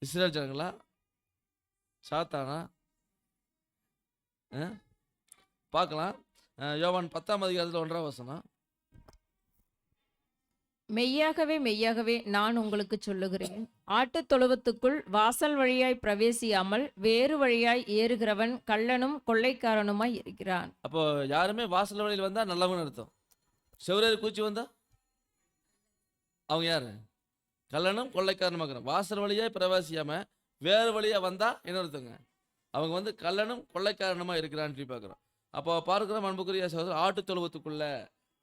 இஸ்ரேல் ஜனங்களா, சாத்தானா? பார்க்கலாம். யோவான் 10ஆம் அதிகாரத்தில் 1ஆம் வசனம். மெய்யாகவே மெய்யாகவே நான் உங்களுக்கு சொல்லுகிறேன், ஆட்டுத் தொழுவத்துக்குள் வாசல் வழியாய் பிரவேசியாமல் வேறு வழியாய் ஏறுகிறவன் கள்ளனும் கொள்ளைக்காரனுமாய் இருக்கிறான். அப்போ யாருமே வாசல் வழியில் வந்தா நல்லவன் அர்த்தம். செவரேறி கூச்சி வந்தா அவங்க யாரு? கள்ளனும் கொள்ளைக்காரனுமா இருக்கிறான். வாசல் வழியாய் பிரவேசியாம வேறு வழியா வந்தா என்ன அர்த்தங்க? அவங்க வந்து கள்ளனும் கொள்ளைக்காரனுமா இருக்கிறான்னு சொல்லி பார்க்குறோம். அப்போ பார்க்குறோம் அன்புக்குரிய சகோதரர், ஆட்டு தொழுவத்துக்குள்ள.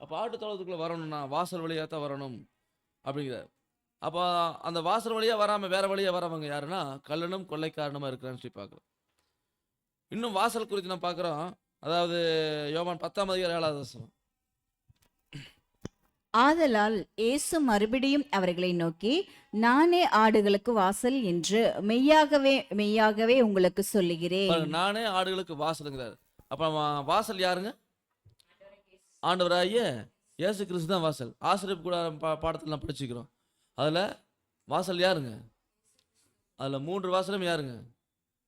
அப்போ ஆட்டு தொழுவத்துக்குள்ள வரணும்னா வாசல் வழியாக தான் வரணும் அப்படிங்கிறார். அப்போ அந்த வாசல் வழியாக வராமல் வேற வழியாக வரவங்க யாருன்னா கள்ளனும் கொள்ளைக்காரனுமா இருக்கிறான்னு சொல்லி பார்க்குறோம். இன்னும் வாசல் குறித்து நம்ம பார்க்குறோம். அதாவது யோவான் 10ஆம் அதிகாரம் 7ஆவது வசனம். ஆதலால் இயேசு மறுபடியும் அவர்களை நோக்கி, நானே ஆடுகளுக்கு வாசல் என்று மெய்யாகவே மெய்யாகவே உங்களுக்கு சொல்லுகிறேன். பாருங்க, நானே ஆடுகளுக்கு வாசலுங்கிறார். அப்போ வாசல் யாருங்க? ஆண்டவராகிய இயேசு கிறிஸ்து தான் வாசல். ஆசிரியப்பு கூட பாடத்தில் நான் படிச்சுக்கிறோம். அதில் வாசல் யாருங்க? அதில் 3 வாசலும் யாருங்க?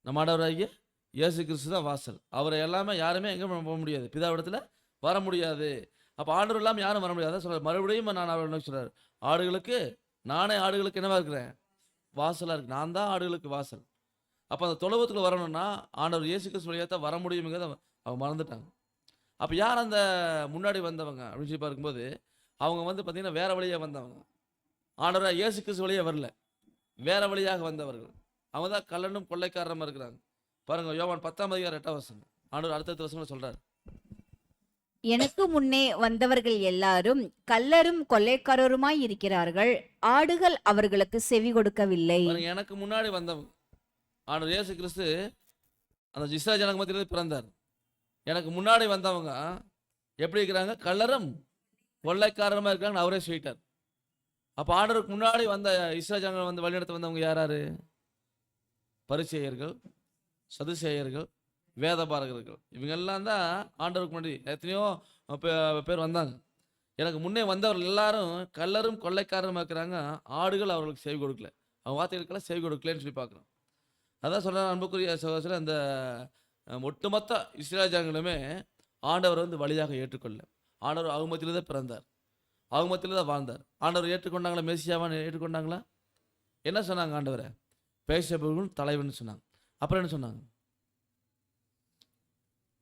நம்ம ஆண்டவராகிய இயேசு கிறிஸ்து தான் வாசல். அவரை எல்லாமே யாருமே எங்கே போக முடியாது, பிதாவிடத்தில் வர முடியாது. அப்போ ஆண்டவர் இல்லாமல் யாரும் வர முடியாது. சொல்கிறார் மறுபடியும் நான் அவர் என்ன சொல்கிறார், ஆடுகளுக்கு நானே ஆடுகளுக்கு என்னவா இருக்கிறேன்? வாசலாக இருக்கு. நான் தான் ஆடுகளுக்கு வாசல். அப்போ அந்த தொழுவத்துக்குள்ள வரணும்னா ஆண்டவர் இயேசு கிறிஸ்து வழியாக தான் வர முடியுங்கிறத அவங்க மறந்துட்டாங்க. அப்போ யார் அந்த முன்னாடி வந்தவங்க அப்படின்னு சொல்லி பார்க்கும்போது அவங்க வந்து பார்த்தீங்கன்னா வேற வழியாக வந்தவங்க. ஆண்டவராக இயேசு கிறிஸ்து வழியாக வரல, வேற வழியாக வந்தவர்கள். அவங்க தான் கள்ளனும் கொள்ளைக்காரமாக இருக்கிறாங்க. பாருங்க, யோவான் 10ஆம் அதிகாரம் 8ஆம் வசனம். ஆண்டவர் அடுத்த வசனம் சொல்றாரு, எனக்கு முன்னே வந்தவர்கள் எல்லாரும் கள்ளரும் கொள்ளைக்காரருமாய் இருக்கிறார்கள், ஆடுகள் அவர்களுக்கு செவி கொடுக்கவில்லை. பாருங்க, எனக்கு முன்னாடி வந்தவங்க ஆண்டவர் இயேசு கிறிஸ்து அந்த இஸ்ரவேல் ஜனங்க மத்தியிலிருந்து பிறந்தார். எனக்கு முன்னாடி வந்தவங்க எப்படி இருக்கிறாங்க? கள்ளரும் கொள்ளைக்காரருமா இருக்கிறாங்கன்னு அவரே சொல்லிட்டார். அப்போ ஆண்டவருக்கு முன்னாடி வந்த இஸ்ரவேல் ஜனங்களை வந்து வழிநடத்த வந்தவங்க யாராரு? பரிசேயர்கள், சதுசேயர்கள், வேதபாரகர்கள். இவங்கெல்லாம் தான் ஆண்டவருக்கு முன்னாடி எத்தனையோ பேர் வந்தாங்க. எனக்கு முன்னே வந்தவர்கள் எல்லாரும் கள்ளரும் கொள்ளைக்காரரும் இருக்கிறாங்க, ஆடுகள் அவர்களுக்கு செவி கொடுக்கல, அவங்க வார்த்தைகளுக்கெல்லாம் செவி கொடுக்கலன்னு சொல்லி பார்க்குறோம். அதான் சொல்கிறேன் அன்புக்குரிய சகோதரர், அந்த ஒட்டுமொத்த இஸ்ரவேல் ஜனங்களுமே ஆண்டவர் வந்து வழியாக ஏற்றுக்கொள்ள. ஆண்டவர் அவமத்தில தான் பிறந்தார், அவமத்தில தான் வாழ்ந்தார். ஆண்டவர் ஏற்றுக்கொண்டாங்களா? மேசியாவான் ஏற்றுக்கொண்டாங்களா? என்ன சொன்னாங்க? ஆண்டவரை பேசப்படும் தலைவன் சொன்னாங்க. அப்புறம் என்ன சொன்னாங்க?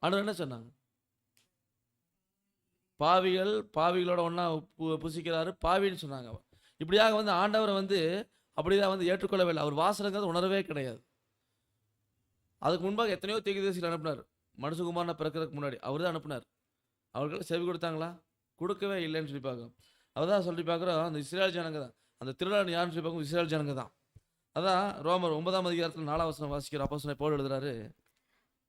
ஆண்டவர் என்ன சொன்னாங்க? பாவிகளோட ஒன்றா புசிக்கிறாரு, பாவின்னு சொன்னாங்க. இப்படியாக வந்து ஆண்டவரை வந்து அப்படிதான் வந்து ஏற்றுக்கொள்ளவே இல்லை. அவர் வாசலுங்கிறது உணரவே கிடையாது. அதுக்கு முன்பாக எத்தனையோ தீர்க்கதரிசிகள் அனுப்பினார். மனுஷகுமாரனை பிறக்கிறதுக்கு முன்னாடி அவர் தான் அனுப்பினார். அவர்கள் செவி கொடுத்தாங்களா? கொடுக்கவே இல்லைன்னு சொல்லி பார்க்குறோம். அவதான் சொல்லி பார்க்குறோம், அந்த இஸ்ரவேல் ஜனங்க தான் அந்த திருடன் யாருன்னு சொல்லி பார்க்கும், இஸ்ரவேல் ஜனங்க தான். அதான் ரோமர் 9ஆம் அதிகாரத்தில் 4ஆம் வசனம் வாசிக்கிற அப்போஸ்தலன் பவுல் எழுதுறாரு,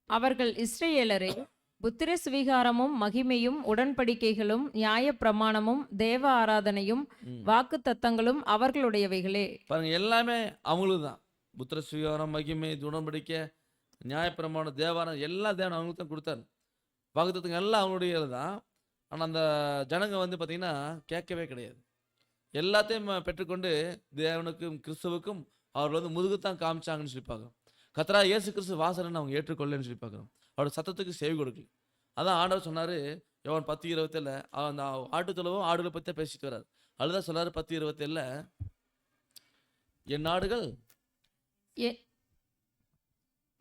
அவர்கள் இஸ்ரவேலரே, புத்திர சுவிகாரமும் மகிமையும் உடன்படிக்கைகளும் நியாயப்பிரமாணமும் தேவ ஆராதனையும் வாக்கு தத்தங்களும் அவர்களுடையவைகளே. பாருங்க, எல்லாமே அவங்களுக்கு தான். புத்திர சுவிகாரம், மகிமை, உடன்படிக்கை, நியாயப்பிரமாணம், தேவாரம் எல்லாம் தேவன் அவங்களுக்கு தான் கொடுத்தாரு. வாக்குத்தத்தங்கள் எல்லாம் அவங்களுடையது தான். ஆனால் அந்த ஜனங்க வந்து பார்த்தீங்கன்னா கேட்கவே கிடையாது. எல்லாத்தையும் பெற்றுக்கொண்டு தேவனுக்கும் கிறிஸ்துவுக்கும் அவர்கள் வந்து முதுகுத்தான் காமிச்சாங்கன்னு சொல்லி பார்க்குறோம். கர்த்தரா இயேசு கிறிஸ்து வாசல்னு அவங்க ஏற்றுக்கொள்ளன்னு சொல்லி பார்க்குறோம். அவரோட சத்தத்துக்கு செவி கொடுக்கல. அதான் ஆண்டவர் சொன்னார் யோவான் 10:27, அந்த ஆட்டு தொழுவும் ஆடுகளை பற்றி தான் பேசிட்டு வர்றாரு. அதுதான் சொன்னார் 10:27,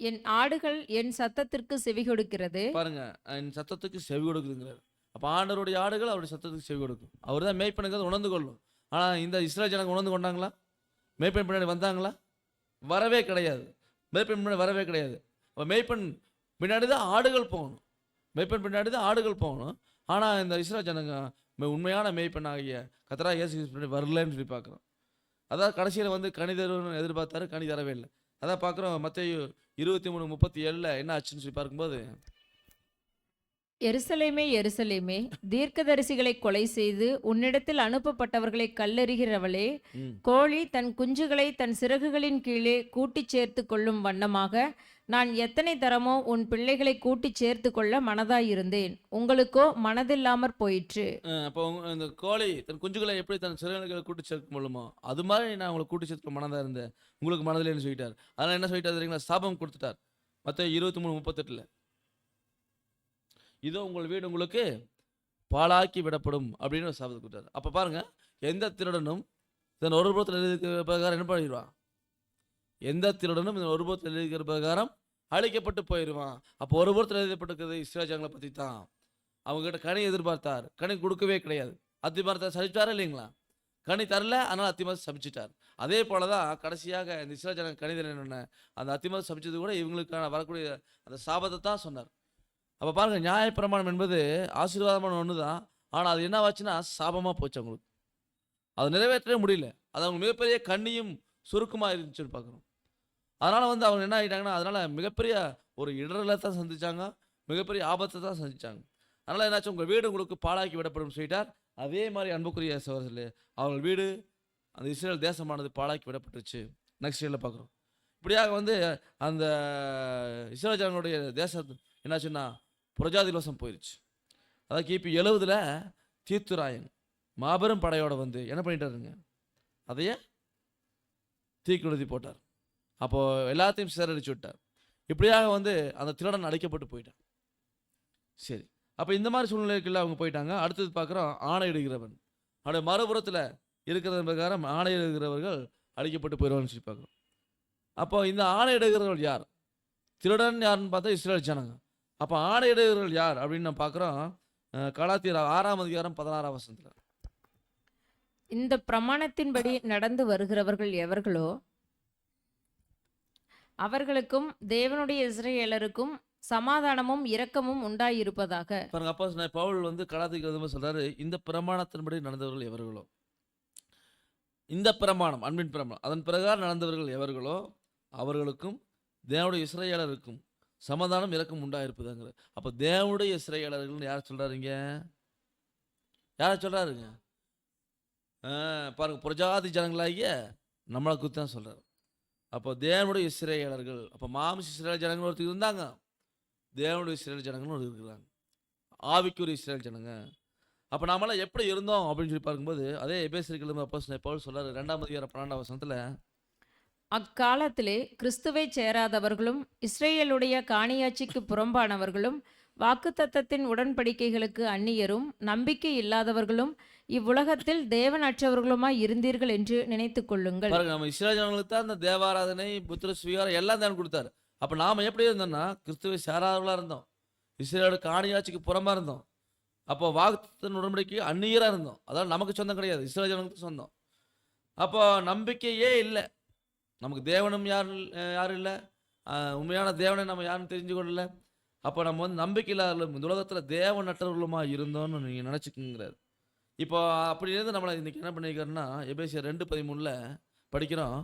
என் ஆடுகள் என் சத்தத்திற்கு செவி கொடுக்கிறது. பாருங்க, என் சத்தத்துக்கு செவி கொடுக்குதுங்கிறார். அப்போ ஆண்டவருடைய ஆடுகள் அவருடைய சத்தத்துக்கு செவி கொடுக்கும். அவர் தான் மேய்ப்பனுங்கிறது உணர்ந்து கொள்ளும். ஆனால் இந்த இஸ்ரவேல் ஜனங்க உணர்ந்து கொண்டாங்களா? மேய்ப்பன் பின்னாடி வந்தாங்களா? வரவே கிடையாது. மேய்ப்பன் பின்னாடி வரவே கிடையாது. அப்போ மேய்ப்பன் பின்னாடி தான் ஆடுகள் போகணும், மேய்ப்பன் பின்னாடி தான் ஆடுகள் போகணும். ஆனால் இந்த இஸ்ரவேல் ஜனங்க உண்மையான மேய்ப்பன் ஆகிய கர்த்தரா இயேசு கிறிஸ்து பின்னாடி வரலன்னு சொல்லி பார்க்குறோம். அதான் கடைசியில் வந்து கனி தருவன்னு எதிர்பார்த்தாரு, கனி தரவே இல்லை. அதான் பார்க்குறோம் மத்தேயு 23:37 என்ன ஆச்சுன்னு சொல்லி பார்க்கும்போது, எருசலேமே எருசலேமே, தீர்க்கதரிசிகளை கொலை செய்து உன்னிடத்தில் அனுப்பப்பட்டவர்களை கல்லெறிகிறவளே, ம். கோழி தன் குஞ்சுகளை தன் சிறகுகளின் கீழே கூட்டிச் சேர்த்து கொள்ளும் வண்ணமாக நான் எத்தனை தரமோ உன் பிள்ளைகளை கூட்டிச் சேர்த்து கொள்ள மனதாயிருந்தேன், உங்களுக்கோ மனதில்லாமற் போயிற்று. அப்போ இந்த கோழி தன் குஞ்சுகளை எப்படி தன் சிறகுகளை கூட்டி சேர்க்க முடியுமோ அது மாதிரி நான் உங்களை கூட்டி சேர்க்க மனதாக இருந்தேன், உங்களுக்கு மனதில்லைன்னு சொல்லிட்டார். அதனால் என்ன சொல்லிட்டார் தெரியுங்களா? சாபம் கொடுத்துட்டார். மற்ற 23:38 இதோ உங்கள் வீடு உங்களுக்கு பாழாக்கி விடப்படும் அப்படின்னு ஒரு சாபத்தை கொடுத்தார். அப்போ பாருங்க, எந்த திருடனும் இதன் ஒரு புறத்தில் எழுதியிருக்கிற பிரகாரம் என்ன பண்ணிடுவான்? எந்த திருடனும் இதன் ஒரு புறத்தில் எழுதியிருக்கிற பிரகாரம் அழிக்கப்பட்டு போயிடுவான். அப்போ ஒரு புறத்தில் எழுதப்பட்டிருக்கிறது இஸ்ரவேல் ஜனங்களை பற்றி தான். அவங்ககிட்ட கனி எதிர்பார்த்தார், கனி கொடுக்கவே கிடையாது. அத்திமரத்தை சபிச்சாரா இல்லைங்களா? கனி தரல, அதனால் அத்திமரத்தை சபிச்சிட்டார். அதே போல தான் கடைசியாக இந்த இஸ்ரவேல் ஜனங்கள் கனி தரணுன்னு அந்த அத்திமரத்தை சபிச்சது கூட இவங்களுக்கான வரக்கூடிய அந்த சாபத்தை தான் சொன்னார். அப்போ பாருங்கள், நியாயப்பிரமாணம் என்பது ஆசீர்வாதமான ஒன்று தான். ஆனால் அது என்ன ஆச்சுன்னா சாபமாக போச்சு அவங்களுக்கு. அது நிறைவேற்றவே முடியல. அது அவங்க மிகப்பெரிய கண்ணியும் சுருக்கமாக இருந்துச்சுன்னு பார்க்குறோம். அதனால் வந்து அவங்க என்ன ஆகிட்டாங்கன்னா, அதனால் மிகப்பெரிய ஒரு இடரலை தான் சந்திச்சாங்க, மிகப்பெரிய ஆபத்தை தான் சந்திச்சாங்க. அதனால் என்னாச்சு, உங்கள் வீடு உங்களுக்கு பாழாக்கி விடப்படும் சொல்லிட்டார். அதே மாதிரி அன்புக்குரிய சகோதரர்களே, அவங்க வீடு அந்த இஸ்ரேல் தேசமானது பாழாக்கி விடப்பட்டுருச்சு. நெக்ஸ்ட் இயரில் பார்க்குறோம். இப்படியாக வந்து அந்த இஸ்ரேல் ஜனங்களுடைய தேசம் என்னாச்சுன்னா புரஜாதிவசம் போயிடுச்சு. அதாவது கிபி 70 தீத்துராயன் மாபெரும் படையோட வந்து என்ன பண்ணிட்டாருங்க, அதையே தீக்குழுதி போட்டார். அப்போது எல்லாத்தையும் சிதறடிச்சு விட்டார். இப்படியாக வந்து அந்த திருடன் அடைக்கப்பட்டு போயிட்டான். சரி, அப்போ இந்த மாதிரி சூழ்நிலைக்குள்ள அவங்க போயிட்டாங்க. அடுத்தது பார்க்குறோம், ஆணையிடுகிறவன். அவருடைய மறுபுறத்தில் இருக்கிறது பிரகாரம் ஆணையிடுகிறவர்கள் அழிக்கப்பட்டு போயிடுவான்னு சொல்லி பார்க்குறோம். அப்போ இந்த ஆணையிடுகிறவர்கள் யார்? திருடன் யாருன்னு பார்த்தா இஸ்ரேல் ஜனங்க. அப்போ ஆணையிடுகிறவர்கள் யார் அப்படின்னு நம்ம பார்க்குறோம். கலாத்தியர் 6:16 இந்த பிரமாணத்தின்படி நடந்து வருகிறவர்கள் எவர்களோ அவர்களுக்கும் தேவனுடைய இஸ்ரவேலருக்கும் சமாதானமும் இரக்கமும் உண்டாயிருப்பதாக. பாருங்க, அப்போ பவுல் வந்து கலாத்தியர் சொல்றாரு, இந்த பிரமாணத்தின்படி நடந்தவர்கள் எவர்களோ, இந்த பிரமாணம் அன்பின் பிரமாணம் அதன் பிரகாரம் நடந்தவர்கள் எவர்களோ அவர்களுக்கும் தேவனுடைய இஸ்ரவேலருக்கும் சமாதானம் இரக்கம் உண்டாயிருப்பதாங்கிற. அப்போ தேவனுடைய இஸ்ரவேலர்கள் யார் சொல்றாருங்க? யாரை சொல்றாருங்க? பாருங்க, புரஜாதி ஜனங்களாகிய நம்மளை குறித்து தான் சொல்றாரு. அப்போ தேவனுடைய இஸ்ரவேலர்கள், அப்போ மாம்ச இஸ்ரவேல் ஜனங்கள் ஒருத்தர் இருந்தாங்க, தேவனுடைய இஸ்ரவேல் ஜனங்களும் இருக்கிறாங்க, ஆவிக்குரிய இஸ்ரவேல் ஜனங்க. அப்போ நாமெல்லாம் எப்படி இருந்தோம் அப்படின்னு சொல்லி பார்க்கும்போது அதே எபேசியர்கள் அப்போஸ்தலன் பவுல் சொல்றாரு 2:12 அக்காலத்திலே கிறிஸ்துவை சேராதவர்களும் இஸ்ரேலுடைய காணியாட்சிக்கு புறம்பானவர்களும் வாக்குத்தத்தத்தின் உடன்படிக்கைகளுக்கு அந்நியரும் நம்பிக்கை இல்லாதவர்களும் இவ்வுலகத்தில் தேவனற்றவர்களுமாய் இருந்தீர்கள் என்று நினைத்துக் கொள்ளுங்கள். பாருங்க, நம்ம இஸ்ரவேல் ஜனங்களுக்கு தான் அந்த தேவாராதனை புத்திர சுவீகாரம் எல்லாம் தான் கொடுத்தாரு. அப்போ நாம எப்படி இருந்தோம்னா கிறிஸ்துவை சேராதவர்களாக இருந்தோம், இஸ்ரேலோட காணியாட்சிக்கு புறம்பா இருந்தோம். அப்போ வாக்குத்தத்தின் உடன்படிக்கை அந்நியராக இருந்தோம். அதாவது நமக்கு சொந்தம் கிடையாது, இஸ்ரவேல் ஜனங்களுக்கு சொந்தம். அப்போ நம்பிக்கையே இல்லை, நமக்கு தேவனும் யாரும் இல்லை, உண்மையான தேவனை நம்ம யாரும் தெரிஞ்சு கொள்ளல. அப்போ நம்ம வந்து நம்பிக்கை இல்லாதவர்களும் இந்த உலகத்தில் தேவனற்றவர்களுமா இருந்தோம்னு நீங்கள் நினச்சிக்குங்கிறார். இப்போ அப்படி இருந்து நம்மளை இன்னைக்கு என்ன பண்ணிக்கிறோன்னா எபேசியர் 2:13 படிக்கிறோம்.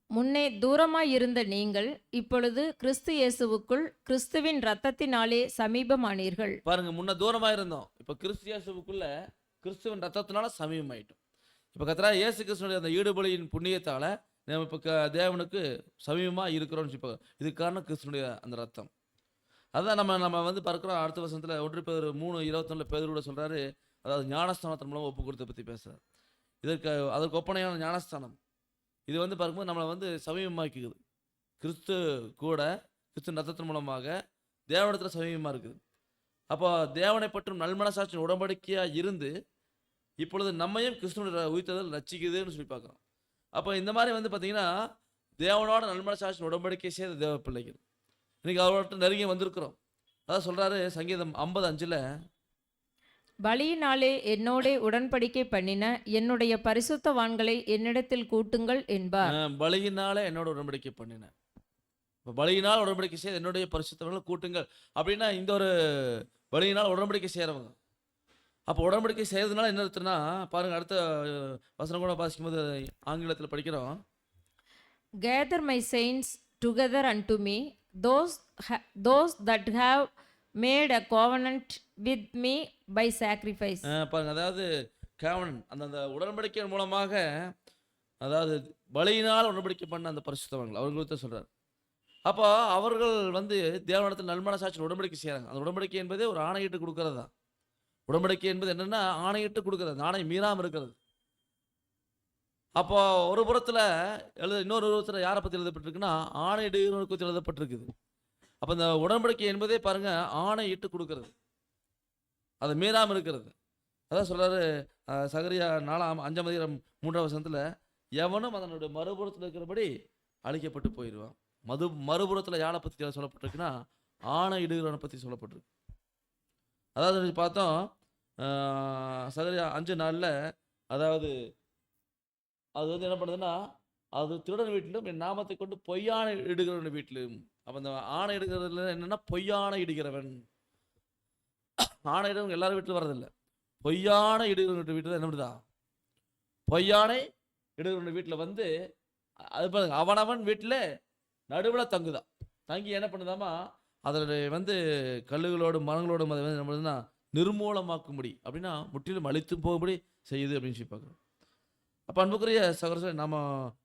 முன்னே தூரமாய் இருந்த நீங்கள் இப்பொழுது கிறிஸ்து இயேசுவுக்குள் கிறிஸ்துவின் இரத்தத்தினாலே சமீபமானீர்கள். பாருங்க, முன்ன தூரமா இருந்தோம், இப்போ கிறிஸ்து இயேசுவுக்குள்ள கிறிஸ்துவின் ரத்தத்தினால சமீபமாயிட்டோம். இப்போ கர்த்தராகிய இயேசு கிறிஸ்துவினுடைய அந்த ஈடுபலியின் புண்ணியத்தால நம்ம இப்போ தேவனுக்கு சமீபமாக இருக்கிறோம்னு சொல்லி இதுக்கு காரணம் கிறிஸ்துவனுடைய அந்த ரத்தம். அதான் நம்ம வந்து பார்க்குறோம். அடுத்த வசனத்தில் 1 பேதுரு 3:21 பேதுரு சொல்றாரு, அதாவது ஞானஸ்தானத்தின் மூலம் ஒப்பு கொடுத்த பற்றி பேசுறாரு. அதற்கு ஒப்பனையான ஞானஸ்தானம் இது வந்து பார்க்கும்போது நம்மளை வந்து சமீபமாக்குது. கிறிஸ்து கூட கிறிஸ்து ரத்தத்தின் மூலமாக தேவனிடத்தில் சமீபமாக இருக்குது. அப்போ தேவனை பற்றும் நல்மனசாட்சி உடன்படிக்கையாக இருந்து இப்பொழுது நம்மையும் கிறிஸ்துவனுடைய உயிர்த்தெழுதல் ரட்சிக்குதுன்னு சொல்லி பார்க்குறோம். அப்போ இந்த மாதிரி வந்து பார்த்தீங்கன்னா தேவனோட நல்மனசாட்சி உடன்படிக்கை செய்த தேவ பிள்ளைகள் இன்னைக்கு அவர்கிட்ட நெருங்கி வந்திருக்கிறோம். அதான் சொல்றாரு சங்கீதம் 50:5 பலியினாலே என்னோடே உடன்படிக்கை பண்ணின என்னுடைய பரிசுத்தவான்களை என்னிடத்தில் கூட்டுங்கள் என்பார். பலியினாலே என்னோட உடன்படிக்கை பண்ணின, இப்போ பலியினால் உடன்படிக்கை செய்ய என்னுடைய பரிசுத்தவான்களை கூட்டுங்கள் அப்படின்னா இந்த ஒரு பலியினால் உடன்படிக்கை செய்கிறவங்க. அப்போ உடன்படிக்கை செய்யறதுனால என்ன இருக்குன்னா பாருங்க, அடுத்த வசனம் கூட வாசிக்கும் போது ஆங்கிலத்தில் படிக்கிறோம். Gather my saints together unto me, those that have made a covenant with me by sacrifice. பாருங்க, அதாவது கேவனன் அந்த உடன்படிக்கையின் மூலமாக, அதாவது பலியினால் உடன்படிக்கை பண்ண அந்த பரிசுத்தவான்கள் அவர்களுக்கு சொல்றார். அப்போ அவர்கள் வந்து தேவனிடத்தில் நல்மன சாட்சியில் உடன்படிக்கை செய்கிறாங்க. அந்த உடன்படிக்கை என்பதே ஒரு ஆணையிட்டு கொடுக்கறது தான். உடன்படிக்கை என்பது என்னன்னா ஆணையிட்டு கொடுக்கறது, ஆணை மீறாமல் இருக்கிறது. அப்போ ஒரு புறத்தில் இன்னொரு புறத்தில் யாரை பற்றி எழுதப்பட்டிருக்குன்னா ஆணையிடுகிறவரை பற்றி எழுதப்பட்டிருக்குது. அப்போ இந்த உடன்படிக்கை என்பதே பாருங்க ஆணையிட்டு கொடுக்கறது, அதை மீறாமல் இருக்கிறது. அதான் சொல்றாரு சகரியா 4:5 எவனும் அதனுடைய மறுபுறத்தில் இருக்கிறபடி அழிக்கப்பட்டு போயிடுவான். மறுபுறத்தில் யாரை பற்றி சொல்லப்பட்டிருக்குன்னா ஆணையிடுகிறவனை பற்றி சொல்லப்பட்டிருக்கு. அதாவது பார்த்தோம் சகரியா 5:4, அதாவது அது வந்து என்ன பண்ணுதுன்னா, அது திருடன் வீட்டிலும் என் நாமத்தை கொண்டு பொய்யான இடுகிறவன் வீட்டிலும். அப்போ அந்த ஆணை இடுகிறதுல என்னன்னா பொய்யான இடுகிறவன். ஆணை இடுறவங்க எல்லாரும் வீட்டிலும் வரதில்லை. பொய்யான இடுகிறவன் வீட்டில் என்ன பண்ணுதா, பொய்யானை இடுகிறவன் வீட்டில் வந்து அது பாருங்க அவனவன் வீட்டில் நடுவில் தங்குதான். தங்கி என்ன பண்ணுதாமா, அதில் வந்து கல்லுகளோடும் மரங்களோடும் அதை வந்து என்ன பண்ணுதுன்னா நிர்மூலமாக்கும்படி, அப்படின்னா முற்றிலும் அழித்து போகும்படி செய்யுது அப்படின்னு சொல்லி பார்க்குறோம். அப்போ அன்புக்குரிய சகோதரர் நம்ம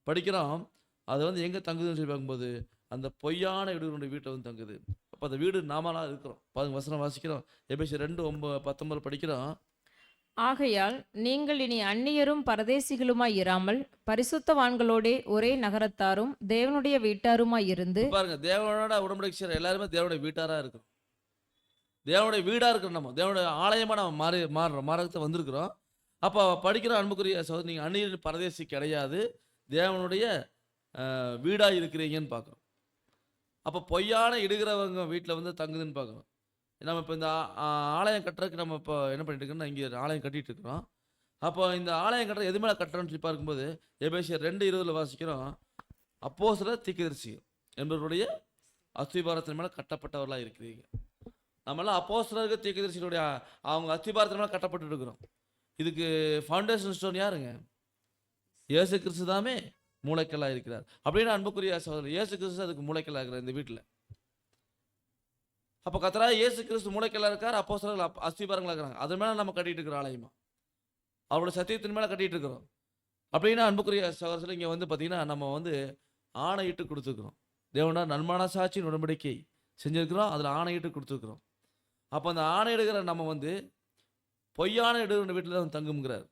படிக்கிறோம், அது வந்து எங்கே தங்குதுன்னு சொல்லி பார்க்கும்போது அந்த பொய்யான இடுகிறவனுடைய வீட்டை வந்து தங்குது. அப்போ அந்த வீடு நாமலாம் இருக்கிறோம். பாருங்க வசனம் வாசிக்கிறோம், எபேசியர் 2:19 படிக்கிறோம். ஆகையால் நீங்கள் இனி அந்நியரும் பரதேசிகளுமாய் இராமல் பரிசுத்தவான்களோடே ஒரே நகரத்தாரும் தேவனுடைய வீட்டாருமாய் இருந்து. பாருங்க, தேவனோட உடன்படிக்கை செய்கிற எல்லாருமே தேவனுடைய வீட்டாராக இருக்கிறோம். தேவனுடைய வீடாக இருக்கிறோம். நம்ம தேவனுடைய ஆலயமாக நம்ம மாறத்தை வந்திருக்கிறோம். அப்போ படிக்கிற அன்புக்குரிய சகோதரி, நீங்கள் அந்நியர் பரதேசி கிடையாது, தேவனுடைய வீடாக இருக்கிறீங்கன்னு பார்க்குறோம். அப்போ பொய்யான இடுகிறவங்க வீட்டில் வந்து தங்குதுன்னு பார்க்குறோம். நம்ம இப்போ இந்த ஆலயம் கட்டுறதுக்கு நம்ம இப்போ என்ன பண்ணிட்டு இருக்கோம்னா இங்கே ஆலயம் கட்டிகிட்டு இருக்கிறோம். அப்போ இந்த ஆலயம் கட்டுற எது மேலே கட்டுறோன்னு சொல்லி பார்க்கும்போது எபேசியர் 2:20 வாசிக்கிறோம், அப்போஸ்தலர் தீர்க்கதரிசி என்பவருடைய அஸ்திபாரத்தின் மேலே கட்டப்பட்டவர்களாக இருக்கிறீங்க. நம்மளாம் அப்போஸ்தலருக்கு தீர்க்கதரிசிகளுடைய அவங்க அஸ்திபாரத்தின் மேலே கட்டப்பட்டு இருக்கிறோம். இதுக்கு ஃபவுண்டேஷன் ஸ்டோன் யாருங்க? இயேசு கிறிஸ்து தாமே மூளைக்கல்லாக இருக்கிறார். அப்படின்னா அன்புக்குரிய சகோதரர், இயேசு கிறிஸ்து அதுக்கு மூளைக்கல்லாக இருக்கிறார் இந்த வீட்டில். அப்போ கர்த்தராகிய இயேசு கிறிஸ்து மூளைக்கல்லாக இருக்கார், அப்போஸ்தலர்கள் அஸ்திபாரங்களாக இருக்கிறாங்க. அது மேலே நம்ம கட்டிட்டு இருக்கிற ஆலயமா அவருடைய சத்தியத்தின் மேலே கட்டிட்டு இருக்கிறோம். அப்படின்னா அன்புக்குரிய சகோதரர்கள், இங்கே வந்து பார்த்தீங்கன்னா நம்ம வந்து ஆணையிட்டு கொடுத்துருக்குறோம். தேவனோட நன்மான சாட்சியின் உடன்படிக்கை செஞ்சுருக்கிறோம், அதில் ஆணையிட்டு கொடுத்துருக்குறோம். அப்போ அந்த ஆணையிடுகிற நம்ம வந்து பொய்யான இடுகிற வீட்டில் தான் தங்குங்கிறார்.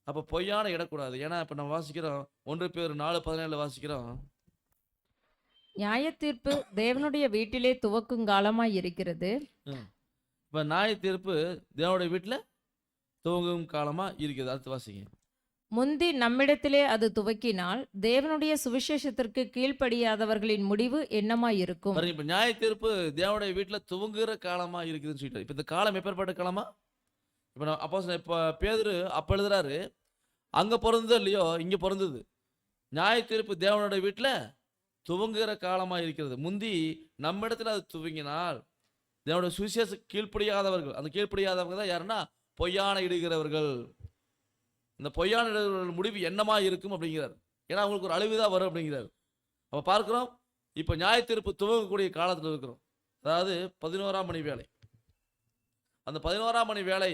அப்போ பொய்யான இடக்கூடாது. ஏன்னா இப்போ நம்ம வாசிக்கிறோம் 1 பேர் 4:17 வாசிக்கிறோம், நியாயத்தீர்ப்பு தேவனுடைய வீட்டிலே துவக்கும் காலமாய் இருக்கிறது. இப்போ நியாய தீர்ப்பு தேவனுடைய வீட்டில் துவங்கும் காலமாக இருக்குது. அடுத்து வாசிங்க. முந்தி நம்மிடத்திலே அது துவக்கினால் தேவனுடைய சுவிசேஷத்திற்கு கீழ்ப்படியாதவர்களின் முடிவு என்னமாய் இருக்கும். இப்போ நியாய தீர்ப்பு தேவனுடைய வீட்டில் துவங்குகிற காலமாக இருக்குதுன்னு சொல்லிட்டு, இப்போ இந்த காலம் எப்பேற்பட்ட காலமா? இப்போ நான் இப்போ பேதுரு அப்போ எழுதுறாரு, அங்கே பிறந்ததோ இல்லையோ இங்கே பிறந்தது. நியாய தீர்ப்பு தேவனுடைய வீட்டில் துவங்குகிற காலமாக இருக்கிறது. முந்தி நம்மிடத்தில் அது துவங்கினால் தேவனுடைய சுவிசேஷ கீழ்ப்படியாதவர்கள், அந்த கீழ்ப்படியாதவங்க தான் யாருன்னா பொய்யான இடுகிறவர்கள். இந்த பொய்யான இடுகிறவர்கள் முடிவு என்னமா இருக்கும் அப்படிங்கிறார். ஏன்னா அவங்களுக்கு ஒரு அழிவுதான் வரும் அப்படிங்கிறார். அப்போ பார்க்குறோம், இப்போ நியாய தீர்ப்பு துவங்கக்கூடிய காலத்தில் இருக்கிறோம். அதாவது 11ஆம் மணி வேலை. அந்த 11ஆம் மணி வேலை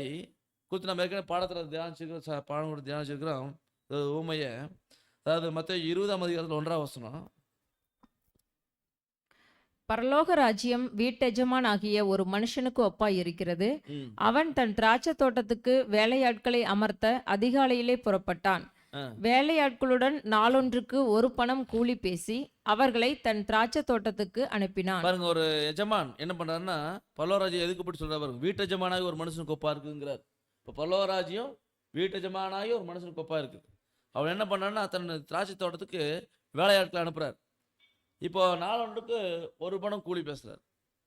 குறித்து நம்ம ஏற்கனவே பாடம் தியானிச்சிருக்கிறோம். ஊமையை, அதாவது மத்தேயு 20ஆம் அதிகாரத்தில் 1ஆம் வசனம், பரலோக ராஜ்யம் வீட்டெஜமான் ஆகிய ஒரு மனுஷனுக்கு ஒப்பாய் இருக்கிறது. அவன் தன் திராட்சை தோட்டத்துக்கு வேலையாட்களை அமர்த்த அதிகாலையிலே புறப்பட்டான். வேலையாட்களுடன் நாளொன்றுக்கு 1 பணம் கூலி பேசி அவர்களை தன் திராட்சை தோட்டத்துக்கு அனுப்பினான். பாருங்க, ஒரு எஜமான் என்ன பண்றாருன்னா, பரலோகராஜ்யம் எதுக்கு பற்றி சொல்ற பாருங்க, வீட்டெஜமானாகி ஒரு மனுஷனுக்கு ஒப்பா இருக்குங்கிறார். இப்போ பரலோகராஜ்யம் வீட்டெஜமானாகி ஒரு மனுஷனுக்கு ஒப்பா இருக்குது. அவன் என்ன பண்ணான்னா தன் திராட்சை தோட்டத்துக்கு வேலையாட்களை அனுப்புறார். இப்போ நாளொன்றுக்கு 1 பணம் கூலி பேசுறார்.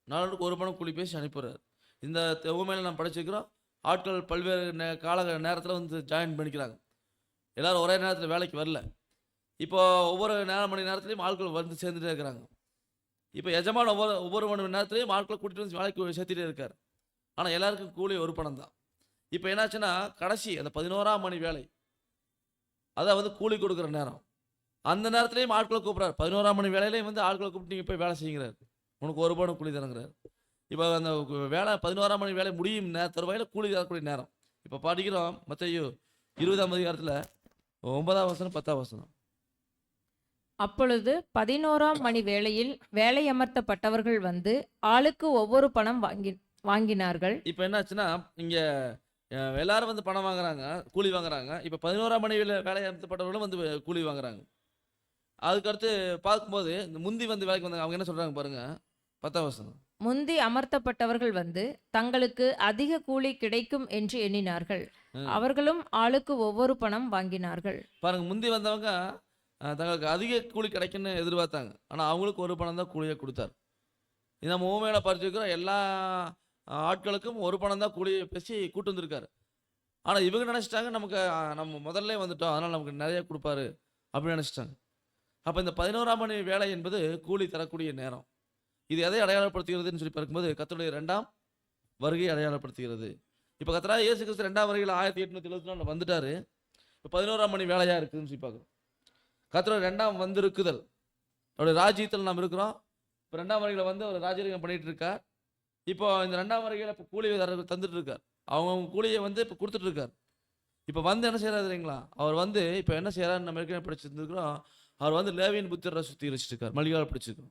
நாளொன்றுக்கு 1 பணம் கூலி பேசி அனுப்புறார். இந்த ஊமையில நம்ம படிச்சிருக்கிறோம், ஆட்கள் பல்வேறு நேரத்தில் வந்து ஜாயின் பண்ணிக்கிறாங்க. எல்லாரும் ஒரே நேரத்தில் வேலைக்கு வரல. இப்போ ஒவ்வொரு மணி நேரத்துலையும் ஆட்கள் வந்து சேர்ந்துட்டே இருக்கிறாங்க. இப்போ எஜமான் ஒவ்வொரு மணி நேரத்துலையும் ஆட்களை கூட்டிகிட்டு வந்து வேலைக்கு சேர்த்துட்டே இருக்கார். ஆனால் எல்லாருக்கும் கூலி 1 பணம் தான். இப்போ என்னாச்சுன்னா கடைசி அந்த 11ஆம் மணி வேலை, அதை வந்து கூலி கொடுக்குற நேரம். அந்த நேரத்திலையும் ஆட்களை கூப்பிட்றாரு. 11ஆம் மணி வேலையிலையும் வந்து ஆட்களை கூப்பிட்டு நீங்கள் போய் வேலை செய்யுங்கிறார். உனக்கு ஒரு ரூபாய் கூலி தரங்கிறார். இப்போ அந்த வேலை 11ஆம் மணி வேலை முடியும் தருவாயில் கூலி தரக்கூடிய நேரம். இப்போ படிக்கிறோம் மத்தேயு 20ஆம் அதிகாரத்தில் 9ஆம் வசனம் 10ஆம் வசனம். அப்பொழுது 11ஆம் மணி வேளையில் வேலையமர்த்தப்பட்டவர்கள் வந்து ஆளுக்கு ஒவ்வொரு பணம் வாங்கினார்கள். இப்போ என்னாச்சுன்னா இங்கே எல்லாரும் வந்து பணம் வாங்குறாங்க, கூலி வாங்குறாங்க. இப்போ 11ஆம் மணி வேலை அமர்த்தப்பட்டவர்களும் வந்து கூலி வாங்குறாங்க. அதுக்கடுத்து பார்க்கும்போது இந்த முந்தி வந்து வேலைக்கு வந்தாங்க. அவங்க என்ன சொல்றாங்க பாருங்க, 10ஆம் வசனம். முந்தி அமர்த்தப்பட்டவர்கள் வந்து தங்களுக்கு அதிக கூலி கிடைக்கும் என்று எண்ணினார்கள். அவர்களும் ஆளுக்கு ஒவ்வொரு பணம் வாங்கினார்கள். பாருங்க, முந்தி வந்தவங்க தங்களுக்கு அதிக கூலி கிடைக்குன்னு எதிர்பார்த்தாங்க. ஆனால் அவங்களுக்கு ஒரு பணம் தான் கூலியை கொடுத்தார். இது நம்ம ஊமையில படிச்சிருக்கிற எல்லா ஆட்களுக்கும் ஒரு பணம் தான் கூலியை பேசி கூட்டு வந்திருக்காரு. ஆனால் இவங்க நினச்சிட்டாங்க நமக்கு நம்ம முதல்ல வந்துட்டோம், அதனால் நமக்கு நிறைய கொடுப்பாரு அப்படின்னு நினச்சிட்டாங்க. அப்போ இந்த 11ஆம் மணி வேலை என்பது கூலி தரக்கூடிய நேரம். இது எதை அடையாளப்படுத்துகிறதுன்னு சொல்லி பார்க்கும்போது கர்த்தருடைய 2ஆம் வருகை அடையாளப்படுத்துகிறது. இப்போ கர்த்தராகிய இயேசு கிறிஸ்து 2ஆம் வருகையில் 1874 வந்துட்டாரு. இப்போ 11ஆம் மணி வேலையாக இருக்குதுன்னு சொல்லி பார்க்குறோம். கர்த்தருடைய 2ஆம் வந்திருக்குதல், அவருடைய ராஜ்யத்தில் நாம் இருக்கிறோம். இப்போ 2ஆம் வருகையில் வந்து அவர் ராஜ்யம் பண்ணிட்டு இருக்கார். இப்போ இந்த 2ஆம் வருகையில் இப்போ கூலி தந்துட்டு இருக்கார். அவங்க கூலியை வந்து இப்போ கொடுத்துட்டு இருக்கார். இப்போ வந்து என்ன செய்யறாரு தெரியுங்களா, அவர் வந்து இப்போ என்ன செய்யறாருன்னு நம்ம ஏற்கனவே படிச்சிருந்துருக்கிறோம். அவர் வந்து லேவியின் புத்திரரை சுத்திகரிச்சுட்டு இருக்கார். மல்லிகாவில் படிச்சிருக்கோம்.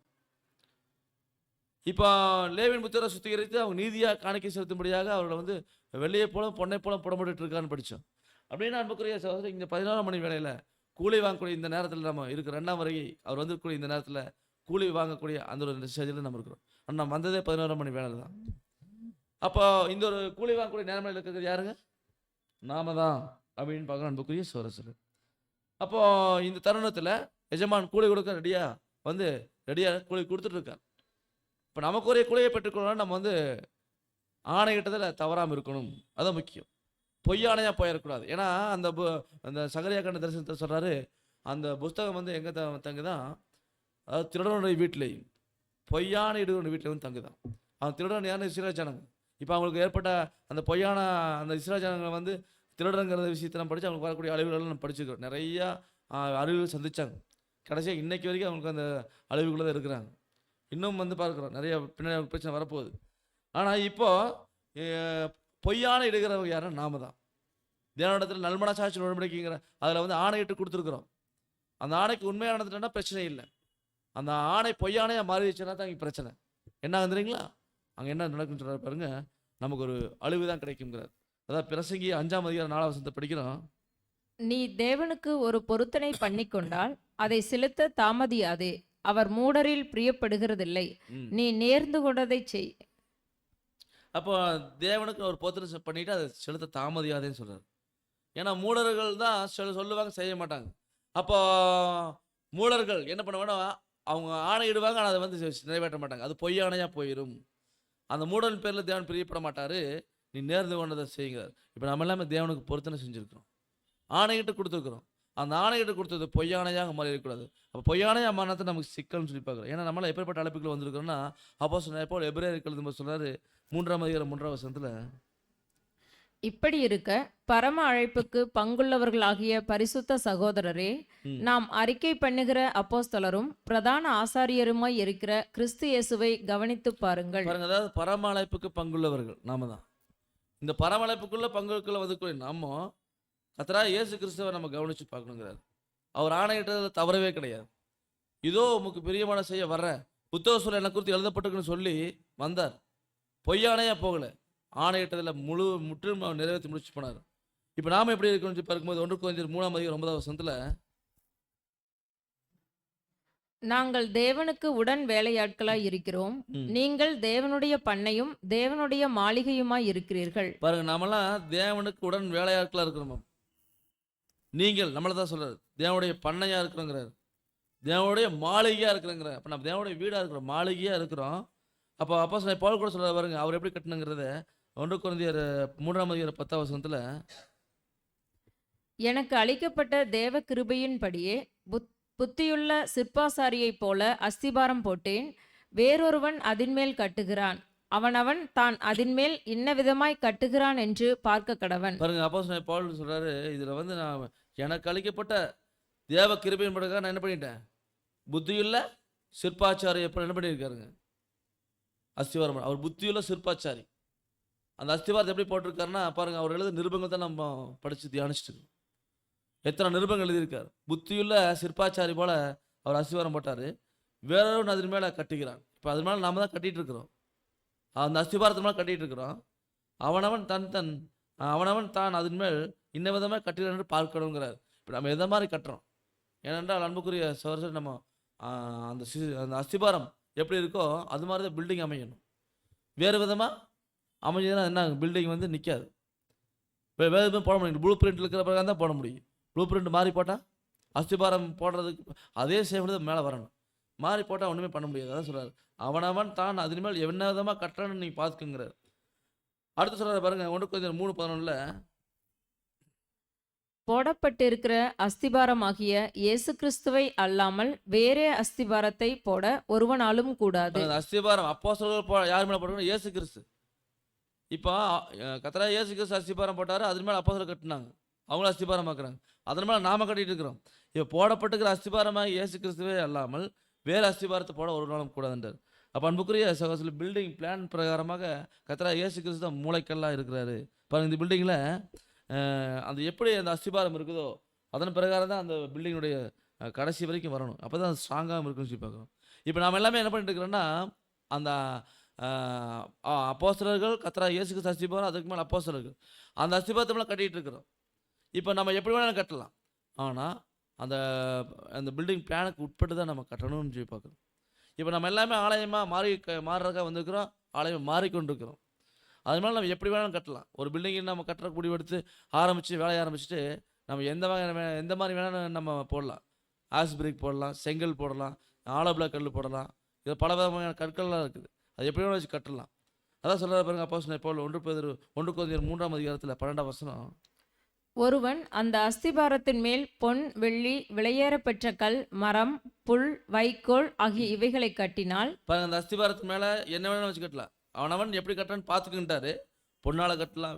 இப்போ லேவியின் புத்திரரை சுத்திகரித்து அவங்க நீதியாக காணிக்கை செலுத்தும்படியாக அவர்களை வந்து வெள்ளையை போல பொண்ணை போல புடம்பட்டு இருக்கான்னு படித்தோம். அப்படின்னா அன்புக்குரிய சகோதரர், இந்த 11ஆம் மணி வேலையில் கூலி வாங்கக்கூடிய இந்த நேரத்தில் நம்ம இருக்கிற 2ஆம் வருகை அவர் வந்துக்கூடிய இந்த நேரத்தில் கூலி வாங்கக்கூடிய அந்த ஒரு ஸ்டேஜில் நம்ம இருக்கிறோம். ஆனால் நம்ம வந்ததே 11ஆம் மணி வேலை தான். அப்போ இந்த ஒரு கூலி வாங்கக்கூடிய நேரத்தில் இருக்கிறது யாருங்க? நாம தான் அப்படின்னு பார்க்கணும் அன்புக்குரிய சகோதரர். அப்போ இந்த தருணத்தில் எஜமான் கூலி கொடுக்க ரெடியாக கூலி கொடுத்துட்டு இருக்கார். இப்போ நமக்கு ஒரே கூலியை பெற்றுக்கொள்ளணும், நம்ம வந்து ஆணையிட்டதில் தவறாமல் இருக்கணும். அதான் முக்கியம். பொய்யானையாக போயிடக்கூடாது. ஏன்னா அந்த சகரியா கண்ட தரிசனத்தை சொல்கிறாரு, அந்த புஸ்தகம் வந்து எங்கே தங்குதான், அதாவது திருடனுடைய வீட்டிலையும் பொய்யான இடுவனுடைய வீட்டில் வந்து தங்குதான். அவன் திருடன் யாருன்னு இஸ்ரவேல் ஜனங்க. இப்போ அவங்களுக்கு ஏற்பட்ட அந்த பொய்யான அந்த இஸ்ரவேல் ஜனங்களை வந்து திருடங்கிற விஷயத்தை நம்ம படித்து அவங்களுக்கு வரக்கூடிய அழிவுகளெல்லாம் நம்ம படிச்சுக்கிறோம். நிறையா அழிவுகள் சந்திச்சாங்க. கடைசியாக இன்னைக்கு வரைக்கும் அவங்களுக்கு அந்த அழிவுகளை தான் இருக்கிறாங்க. இன்னும் வந்து பார்க்குறோம் நிறைய பின்னாடி பிரச்சனை வரப்போகுது. ஆனால் இப்போ பொய்யான இடுகிறவங்க யாரும் நாம தான். தேவனிடத்தில் நல்மன சாட்சி உடன்படிக்கைங்கிற அதில் வந்து ஆணையிட்டு கொடுத்துருக்குறோம். அந்த ஆணைக்கு உண்மையாக நடந்துட்டோன்னா பிரச்சனை இல்லை. அந்த ஆணை பொய்யானையாக மாறிடுச்சுன்னா தான் இங்கே பிரச்சனை. என்ன வந்துறீங்களா, அங்கே என்ன நடக்குன்னு சொல்கிறார் பாருங்க, நமக்கு ஒரு அழிவு தான் கிடைக்குங்கிறார். அதாவது பிரசங்கி 5ஆம் அதிகாரம் 4ஆம் வசனத்தை படிக்கிறோம். நீ தேவனுக்கு ஒரு பொருத்தனை பண்ணி கொண்டால் அதை செலுத்த தாமதியாதே, அவர் மூடரில் பிரியப்படுகிறதில்லை, நீ நேர்ந்து கொண்டதை செய். அப்போ தேவனுக்கு ஒரு பொருத்தனை பண்ணிட்டு அதை செலுத்த தாமதியாதேன்னு சொல்றாரு. ஏன்னா மூடர்கள் தான் சொல்லுவாங்க, செய்ய மாட்டாங்க. அப்போ மூடர்கள் என்ன பண்ணுவாங்கன்னா அவங்க ஆணையிடுவாங்க, ஆனால் அதை வந்து நிறைவேற்ற மாட்டாங்க. அது பொய்யானையாக போயிடும். அந்த மூடரின் பேரில் தேவன் பிரியப்பட மாட்டார். நீ நேர்ந்து கொண்டதை செய்யுங்கிறார். இப்போ நம்ம எல்லாமே தேவனுக்கு பொருத்தனை செஞ்சுருக்கிறோம், ஆணையிட்டு கொடுத்துருக்குறோம். அந்த ஆணையிட்டு கொடுத்தது பொய்யானையாக மாறி இருக்கக்கூடாது. அப்போ பொய்யானையாக மாறினதை நமக்கு சிக்கல்னு சொல்லி பார்க்குறோம். ஏன்னா நம்மளால் எப்பேற்பட்ட அழைப்புகள் வந்திருக்கிறோம்னா, அப்போ எப்போ எபிரேயர்கள் சொல்றாரு 3ஆம் அதிகாரம் 3ஆம் வசனத்தில், இப்படி இருக்க பரம அழைப்புக்கு பங்குள்ளவர்களாகிய பரிசுத்த சகோதரரே, நாம் அறிக்கை பண்ணுகிற அப்போஸ்தலரும் பிரதான ஆசாரியருமாய் இருக்கிற கிறிஸ்து இயேசுவை கவனித்து பாருங்கள். அதாவது பரம அழைப்புக்கு பங்குள்ளவர்கள் நாம தான். இந்த பரம அழைப்புக்குள்ள பங்குக்குள்ள வந்து நம்ம கர்த்தராகிய இயேசு கிறிஸ்துவை நம்ம கவனிச்சு பார்க்கணுங்கிறார். அவர் ஆணையிட்டதில் தவறவே கிடையாது. இதோ உமக்கு பிரியமான செய்ய வர்றேன், புத்தக சொல்ல என்னை குறித்து எழுதப்பட்டிருக்குன்னு சொல்லி வந்தார். பொய்யானையா போகல, ஆணையிட்டதில் முற்றிலும் நிறைவேற்றி முடிச்சு போனார். இப்போ நாம எப்படி இருக்கணும்னு பார்க்கும்போது 1 கொரிந்தியர் 3ஆம் அதிகாரம் 9ஆம் வசனத்தில், நாங்கள் தேவனுக்கு உடன் வேலையாட்களாய் இருக்கிறோம், நீங்கள் தேவனுடைய பண்ணையும் தேவனுடைய மாளிகையுமாய் இருக்கிறீர்கள். பாருங்க, நாமெல்லாம் தேவனுக்கு உடன் வேலையாட்களா இருக்கிறோம். நீங்கள் நம்மளை தான் சொல்றாரு, தேவனுடைய பண்ணையா இருக்கிறோங்கிறார், தேவனுடைய மாளிகையா இருக்கிறோங்கிற. அப்போ நம்ம தேவனுடைய வீடா இருக்கிறோம், மாளிகையா இருக்கிறோம். அப்போ அப்போ பவுல் கூட சொல்றாரு பாருங்க, அவர் எப்படி கட்டணுங்கிறத 1 கொரிந்தியர் 3ஆம் அதிகாரம் 10ஆம் வசனத்தில், எனக்கு அளிக்கப்பட்ட தேவ கிருபையின்படியே புத்தியுள்ள சிற்பாசாரியைப் போல அஸ்திபாரம் போட்டேன், வேறொருவன் அதின்மேல் கட்டுகிறான், அவனவன் தான் அதின்மேல் இன்ன விதமாய் கட்டுகிறான் என்று பார்க்க கடவன். பாருங்க, அப்போ பவுல் சொல்றாரு, இதுல வந்து நான் எனக்கு அளிக்கப்பட்ட தேவ கிருபையின் பிரகாரம் நான் என்ன பண்ணிட்டேன், புத்தியுள்ள சிற்பாச்சாரி எப்போ என்ன பண்ணியிருக்காருங்க, அஸ்திவாரம். அவர் புத்தியுள்ள சிற்பாச்சாரி. அந்த அஸ்திவாரத்தை எப்படி போட்டிருக்காருன்னா பாருங்க, அவர் எழுத நிருபங்கள் தான் நம்ம படித்து தியானிச்சுட்டு இருக்கோம். எத்தனை நிருபங்கள் எழுதியிருக்காரு. புத்தியுள்ள சிற்பாச்சாரி போல அவர் அஸ்திவாரம் போட்டார். வேறொன்று அதன் மேலே கட்டுகிறான். இப்போ அது மேலே நாம தான் கட்டிகிட்டு இருக்கிறோம். அந்த அஸ்திவாரத்து மேலே கட்டிகிட்டு இருக்கிறோம். அவனவன் தான் அதன் மேல் இன்ன விதமாக கட்டுகிறான் என்று பார்க்கணுங்கிறார். இப்போ நம்ம எதை மாதிரி கட்டுறோம்? ஏனென்றால் அன்புக்குரிய சகோதரர், நம்ம அந்த அஸ்திபாரம் எப்படி இருக்கோ அது மாதிரி தான் பில்டிங் அமையணும். வேறு விதமாக அமைஞ்சதுன்னா என்ன, பில்டிங் வந்து நிற்காது. வேறு எதுவும் போட முடியும். ப்ளூ பிரிண்ட் இருக்கிற பிரகாரம் தான் போட முடியும். ப்ளூ பிரிண்ட் மாறி போட்டால் அஸ்திபாரம் போடுறதுக்கு அதே சேஃப்டி மேலே வரணும். மாறி போட்டால் ஒன்றுமே பண்ண முடியாது. அதான் சொல்கிறார், அவனவன் தான் அதன் மேல் என்ன விதமாக கட்டுறான்னு நீங்கள் பார்த்துக்குங்கிறார். அடுத்து சொல்கிறார் பாருங்க, 1 Corinthians 3:11 போடப்பட்டிருக்கிற அஸ்திபாரமாகிய இயேசு கிறிஸ்துவை அல்லாமல் வேறே அஸ்திபாரத்தை போட ஒருவனாலும் கூடாது. அந்த அஸ்திபாரம் அப்போஸ்தலர்கள் யார் மேலே போட்டாங்க? இயேசு கிறிஸ்து. இப்போ கர்த்தராகிய இயேசு கிறிஸ்து அஸ்திபாரம் போட்டார், அதன் மேலே அப்போஸ்தலர்கள் கட்டினாங்க, அவங்களும் அஸ்திபாரம் ஆக்குறாங்க. அதன் மேலே நாம கட்டிட்டு இருக்கிறோம். இப்போ போடப்பட்டிருக்கிற அஸ்திபாரமாக இயேசு கிறிஸ்துவே அல்லாமல் வேறு அஸ்திபாரத்தை போட ஒரு நாளும் கூடாதுன்றார். அப்போ அன்புக்குரிய சகோதரர்களே, பில்டிங் பிளான் பிரகாரமாக கர்த்தராகிய இயேசு கிறிஸ்து தான் மூளைக்கல்லாக இருக்கிறாரு. பாருங்க, இந்த பில்டிங்கில் அந்த எப்படி அந்த அஸ்திபாரம் இருக்குதோ அதன் பிரகாரம் தான் அந்த பில்டிங்குடைய கடைசி வரைக்கும் வரணும். அப்போ தான் ஸ்ட்ராங்காக இருக்குன்னு சொல்லி பார்க்குறோம். இப்போ நாம் எல்லாமே என்ன பண்ணிட்டு இருக்கிறோன்னா, அந்த அப்போஸ்தலர்கள் கர்த்தராகிய இயேசு கிறிஸ்து அஸ்திபாரம், அதுக்கு மேலே அப்போஸ்தலர்கள், அந்த அஸ்திபாரத்தை மேலே கட்டிகிட்டு இருக்கிறோம். இப்போ நம்ம எப்படி வேணாலும் கட்டலாம். ஆனால் அந்த அந்த பில்டிங் பிளானுக்கு உட்பட்டு தான் நம்ம கட்டணும்னு சொல்லி பார்க்குறோம். இப்போ நம்ம எல்லாமே ஆலயமாக மாறுறதுக்காக வந்திருக்கிறோம், ஆலயம் மாறிக்கொண்டிருக்கிறோம். அது மேலே நம்ம எப்படி வேணாலும் கட்டலாம். ஒரு பில்டிங்கை நம்ம கட்டுற முடிவெடுத்து வேலையை ஆரம்பிச்சுட்டு நம்ம எந்த மாதிரி வேணாலும் நம்ம போடலாம். ஆஸ்பிரிக் போடலாம், செங்கல் போடலாம், ஆலோபிளாக் கல் போடலாம். இது பல விதமான கற்கள்லாம் இருக்குது. அது எப்படி வேணாலும் வச்சு கட்டலாம். அதான் சொல்கிறார் பாருங்க அப்போஸ்தலன் பவுல் 1 Corinthians 3:12 ஒருவன் அந்த அஸ்திபாரத்தின் மேல் பொன், வெள்ளி, விலையேறப்பெற்ற கல், மரம், புல், வைக்கோல் ஆகிய இவைகளை கட்டினால், பாருங்க, அந்த அஸ்திபாரத்துக்கு மேலே என்ன வேணாலும் வச்சு கட்டலாம். அவனவன் எப்படி கட்டுறான்னு பார்த்துக்கிட்டாரு. பொன்னால் கட்டலாம்,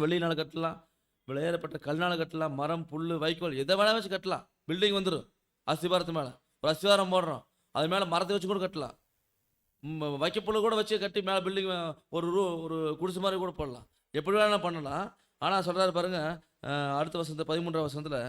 வெள்ளினால் கட்டலாம், விலையேறப்பட்ட கல்னால் கட்டலாம், மரம், புல், வைக்கோல் எதை வேணாலும் வச்சு கட்டலாம். பில்டிங் வந்துடும். அஸ்திபாரத்து மேலே ஒரு அஸ்திபாரம் போடுறோம், அது மேலே மரத்தை வச்சு கூட கட்டலாம். வைக்கப்புல் கூட வச்சு கட்டி மேலே பில்டிங் ஒரு குடிசை மாதிரி கூட போடலாம். எப்படி வேணாலும் பண்ணலாம். ஆனால் சொல்கிறாரு பாருங்க, அடுத்த வசனத்தில் 13ஆம் வசனத்தில்,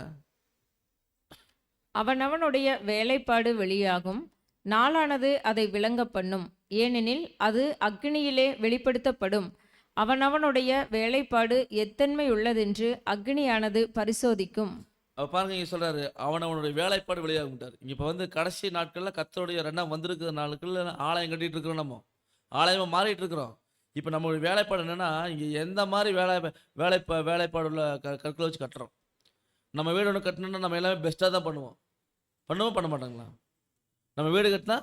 அவனவனுடைய வேலைப்பாடு வெளியாகும், நாளானது அதை விளங்க பண்ணும், ஏனெனில் அது அக்கினியிலே வெளிப்படுத்தப்படும். அவனவனுடைய வேலைப்பாடு எத்தன்மை உள்ளதென்று அக்கினியானது பரிசோதிக்கும். பாருங்க, இங்கே சொல்கிறாரு அவனவனுடைய வேலைப்பாடு வெளியாகும்ட்டார். இங்கே இப்போ வந்து கடைசி நாட்களில் கர்த்தருடைய 2ஆம் வந்திருக்கிற நாட்களில் ஆலயம் கட்டிகிட்டு இருக்கிறோம், நம்ம ஆலயமாக மாறிட்டு இருக்கிறோம். இப்போ நம்மளுடைய வேலைப்பாடு என்னென்னா, இங்கே எந்த மாதிரி வேலைப்பாடு உள்ள கற்களை வச்சு கட்டுறோம். நம்ம வீடு ஒன்று கட்டணுன்னா நம்ம எல்லாமே பெஸ்ட்டாக தான் பண்ணுவோம். பண்ண மாட்டாங்களா? நம்ம வீடு கட்டினா,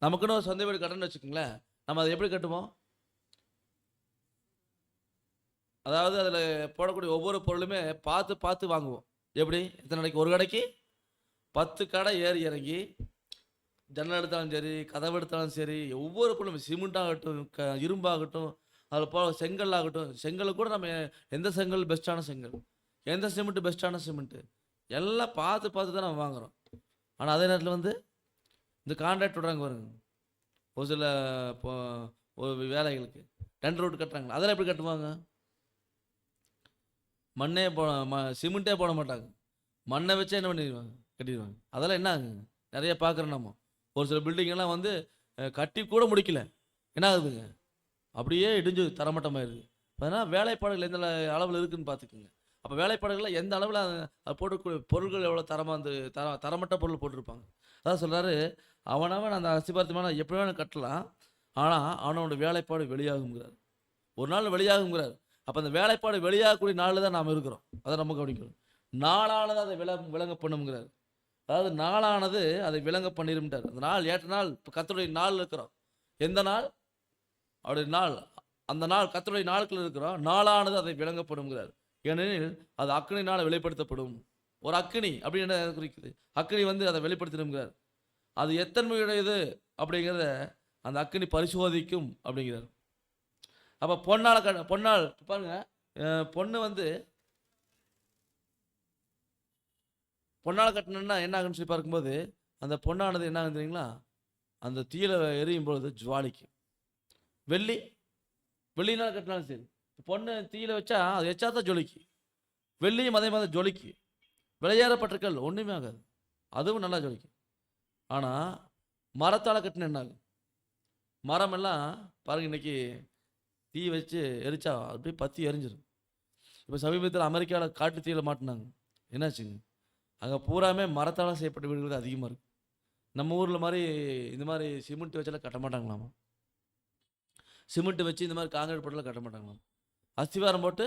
நமக்குன்னு ஒரு சொந்த வீடு கட்டணும்னு வச்சுக்கோங்களேன், நம்ம அதை எப்படி கட்டுவோம்? அதாவது அதில் போடக்கூடிய ஒவ்வொரு பொருளுமே பார்த்து வாங்குவோம். எப்படி? இத்தனை கடைக்கு, ஒரு கடைக்கு 10 கடை ஏறி இறங்கி, ஜன்னல் எடுத்தாலும் சரி, கதவு எடுத்தாலும் சரி, ஒவ்வொரு பொருளும் சிமெண்ட்டாகட்டும், இரும்பாகட்டும், அதில் செங்கல் ஆகட்டும், செங்கல் கூட நம்ம எந்த செங்கல் பெஸ்ட்டான செங்கல், எந்த சிமெண்ட்டு பெஸ்ட்டான சிமெண்ட்டு, எல்லாம் பார்த்து தான் நம்ம வாங்குகிறோம். ஆனால் அதே நேரத்தில் வந்து இந்த கான்ட்ராக்ட் விடுறாங்க பாருங்க, ஒரு சில ஒரு வேலைகளுக்கு டெண்டர் ரோடு கட்டுறாங்க. அதெல்லாம் எப்படி கட்டுவாங்க? சிமெண்ட்டே போட மாட்டாங்க, மண்ணை வச்சே என்ன பண்ணிடுவாங்க, கட்டிடுவாங்க. அதெல்லாம் என்ன ஆகுங்க? நிறைய பார்க்குறோம் நம்ம. ஒரு சில பில்டிங்கெல்லாம் வந்து கட்டி கூட முடிக்கல, என்ன ஆகுதுங்க, அப்படியே இடிஞ்சு தரமட்டமாயிருது. அதனால் வேலைப்பாடுகள் எந்த அளவில் இருக்குதுன்னு பார்த்துக்குங்க. அப்போ வேலைப்பாடுகளில் எந்த அளவில் அது போட்டு பொருட்கள் எவ்வளோ தரமட்ட பொருள் போட்டிருப்பாங்க. அதான் சொல்கிறாரு, அவனவன் அந்த அஸ்திபாரத்து மேலே எப்படி வேணும் கட்டலாம், ஆனால் அவனோட வேலைப்பாடு வெளியாகுங்கிறார். ஒரு நாள் வெளியாகுங்கிறார். அப்போ அந்த வேலைப்பாடு வெளியாகக்கூடிய நாளில் தான் நாம் இருக்கிறோம். அதை நம்ம கவனிக்கணும். நாளானது அதை விளங்க பண்ணுங்கிறார். அதாவது நாளானது அதை விளங்க பண்ணிருந்தார். அந்த நாள் ஏற்ற நாள். இப்போ கர்த்தருடைய நாள் இருக்கிறோம். எந்த நாள்? அவருடைய நாள். அந்த நாள் கர்த்தருடைய நாளுக்குள்ள இருக்கிறோம். நாளானது அதை விளங்கப்படுங்கிறார். ஏனெனில் அது அக்கினியினால் வெளிப்படுத்தப்படும். ஒரு அக்கினி அப்படின்னு என்ன குறிக்குது? அக்கினி வந்து அதை வெளிப்படுத்தணுங்கிறார். அது எத்தன்மையுடையது அப்படிங்கிறத அந்த அக்கினி பரிசோதிக்கும் அப்படிங்கிறார். அப்போ பொன்னால் பாருங்க, பொண்ணு வந்து பொன்னால் கட்டணுன்னா என்ன ஆகுன்னு சொல்லி பார்க்கும்போது அந்த பொன்னானது என்ன ஆகுது தெரியுங்களா, அந்த தீயில எரியும் பொழுது ஜுவாலிக்கு. வெள்ளினால் கட்டினாலும் சரி, பொண்ணு தீயில வச்சா அது எச்சா தான் ஜொலிக்கு. வெள்ளியும் அதே மாதிரி ஜொலிக்கு. விளையாடப்பட்ட கல் ஒன்றுமே ஆகாது, அதுவும் நல்லா ஜொலிக்கும். ஆனால் மரத்தால் கட்டின என்ன ஆகும்? மரம் எல்லாம் பாருங்க, இன்னைக்கு தீ வச்சு எரிச்சா அப்படியே பற்றி எரிஞ்சிடும். இப்போ சமீபத்தில் அமெரிக்காவில் காட்டு தீயில மாட்டினாங்க. என்னாச்சுங்க, அங்கே பூராமே மரத்தால் செய்யப்பட்ட வீடுகள் தான் அதிகமாக இருக்குது. நம்ம ஊரில் மாதிரி இந்த மாதிரி சிமெண்ட் வச்செல்லாம் கட்ட மாட்டாங்களாமா. சிமெண்ட் வச்சு இந்த மாதிரி காங்கிரீட் போட்டெல்லாம் கட்ட மாட்டாங்களாம். அஸ்திவாரம் போட்டு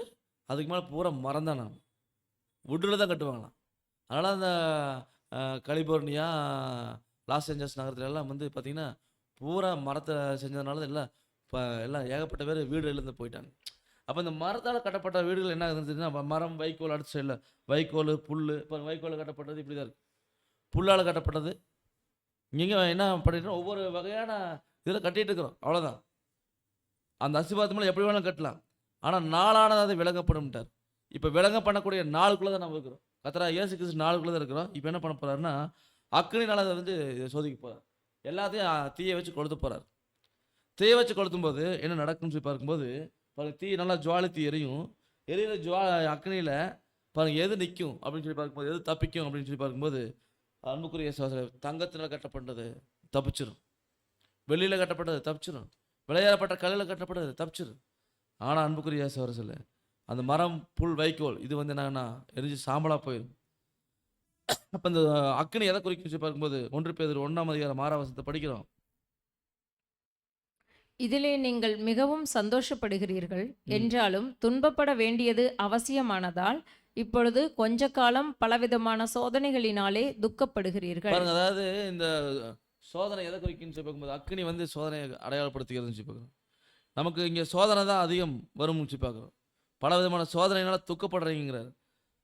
அதுக்கு மேலே பூரா மரம் தான், வுட்டில் தான் கட்டுவாங்களாம். அதனால் அந்த கலிபோர்னியா, லாஸ் ஏஞ்சல்ஸ் நகரத்துல எல்லாம் வந்து பார்த்திங்கன்னா பூரா மரத்தை செஞ்சதுனால எல்லாம் இப்போ எல்லாம் ஏகப்பட்ட பேர் வீடு இழந்து போயிட்டாங்க. அப்போ இந்த மரத்தால் கட்டப்பட்ட வீடுகள் என்ன ஆகுதுன்னா, மரம், வைக்கோல், அடுத்த சைடில் வைக்கோல், புல். இப்போ வைக்கோல் கட்டப்பட்டது இப்படி தான் இருக்குது, புல்லால் கட்டப்பட்டது. இங்கே என்ன பண்ணிட்டோம், ஒவ்வொரு வகையான இதில் கட்டிகிட்டு இருக்கிறோம், அவ்வளோதான். அந்த அஸ்திபாரத்து மேலே எப்படி வேணாலும் கட்டலாம், ஆனால் நாளானது அதை விளங்கப்படும்ட்டார். இப்போ விளங்க பண்ணக்கூடிய நாளுக்குள்ளே தான் நம்ம இருக்கிறோம். கர்த்தராகிய இயேசு கிறிஸ்து நாளுக்குள்ளே தான் இருக்கிறோம். இப்போ என்ன பண்ண போகிறாருன்னா, அக்கினினால் அதை வந்து சோதிக்க போகிறார். எல்லாத்தையும் தீயை வச்சு கொளுத்த போகிறார். தீயை வச்சு கொளுத்தும் போது என்ன நடக்கும்னு சொல்லி பார்க்கும்போது, பாருங்க, தீ நல்லா ஜுவாலி தீ எரியும். எரியிற அக்னியில் பாருங்க எது நிற்கும் அப்படின்னு சொல்லி பார்க்கும்போது, எது தப்பிக்கும் அப்படின்னு சொல்லி பார்க்கும்போது, அன்புக்குரிய தங்கத்தினால் கட்டப்பட்டது தப்பிச்சிடும், வெள்ளியில் கட்டப்பட்டது தப்பிச்சிடும், விளையாடப்பட்ட கல்லில் கட்டப்பட்டது தப்பிச்சிடும். ஆனால் அன்புக்குரிய சோரசில் அந்த மரம், புல், வைக்கோல் இது வந்து என்னன்னா எரிஞ்சு சாம்பலாக போயிடும். அப்போ இந்த அக்னி எதை குறிக்கும் சொல்லி பார்க்கும்போது 1 பேதுரு 1:6 படிக்கிறோம். இதிலே நீங்கள் மிகவும் சந்தோஷப்படுகிறீர்கள், என்றாலும் துன்பப்பட வேண்டியது அவசியமானதால் இப்பொழுது கொஞ்ச காலம் பலவிதமான சோதனைகளினாலே துக்கப்படுகிறீர்கள். பாருங்க, அதாவது இந்த சோதனை எதை குறிக்குன்னு சொல்லி பார்க்கும்போது, அக்னி வந்து சோதனையை அடையாளப்படுத்துகிறதுன்னு சொல்லி பார்க்குறோம். நமக்கு இங்கே சோதனை தான் அதிகம் வரும்னு சொல்லி பார்க்குறோம். பல விதமான சோதனையினால துக்கப்படுறீங்கிறார்.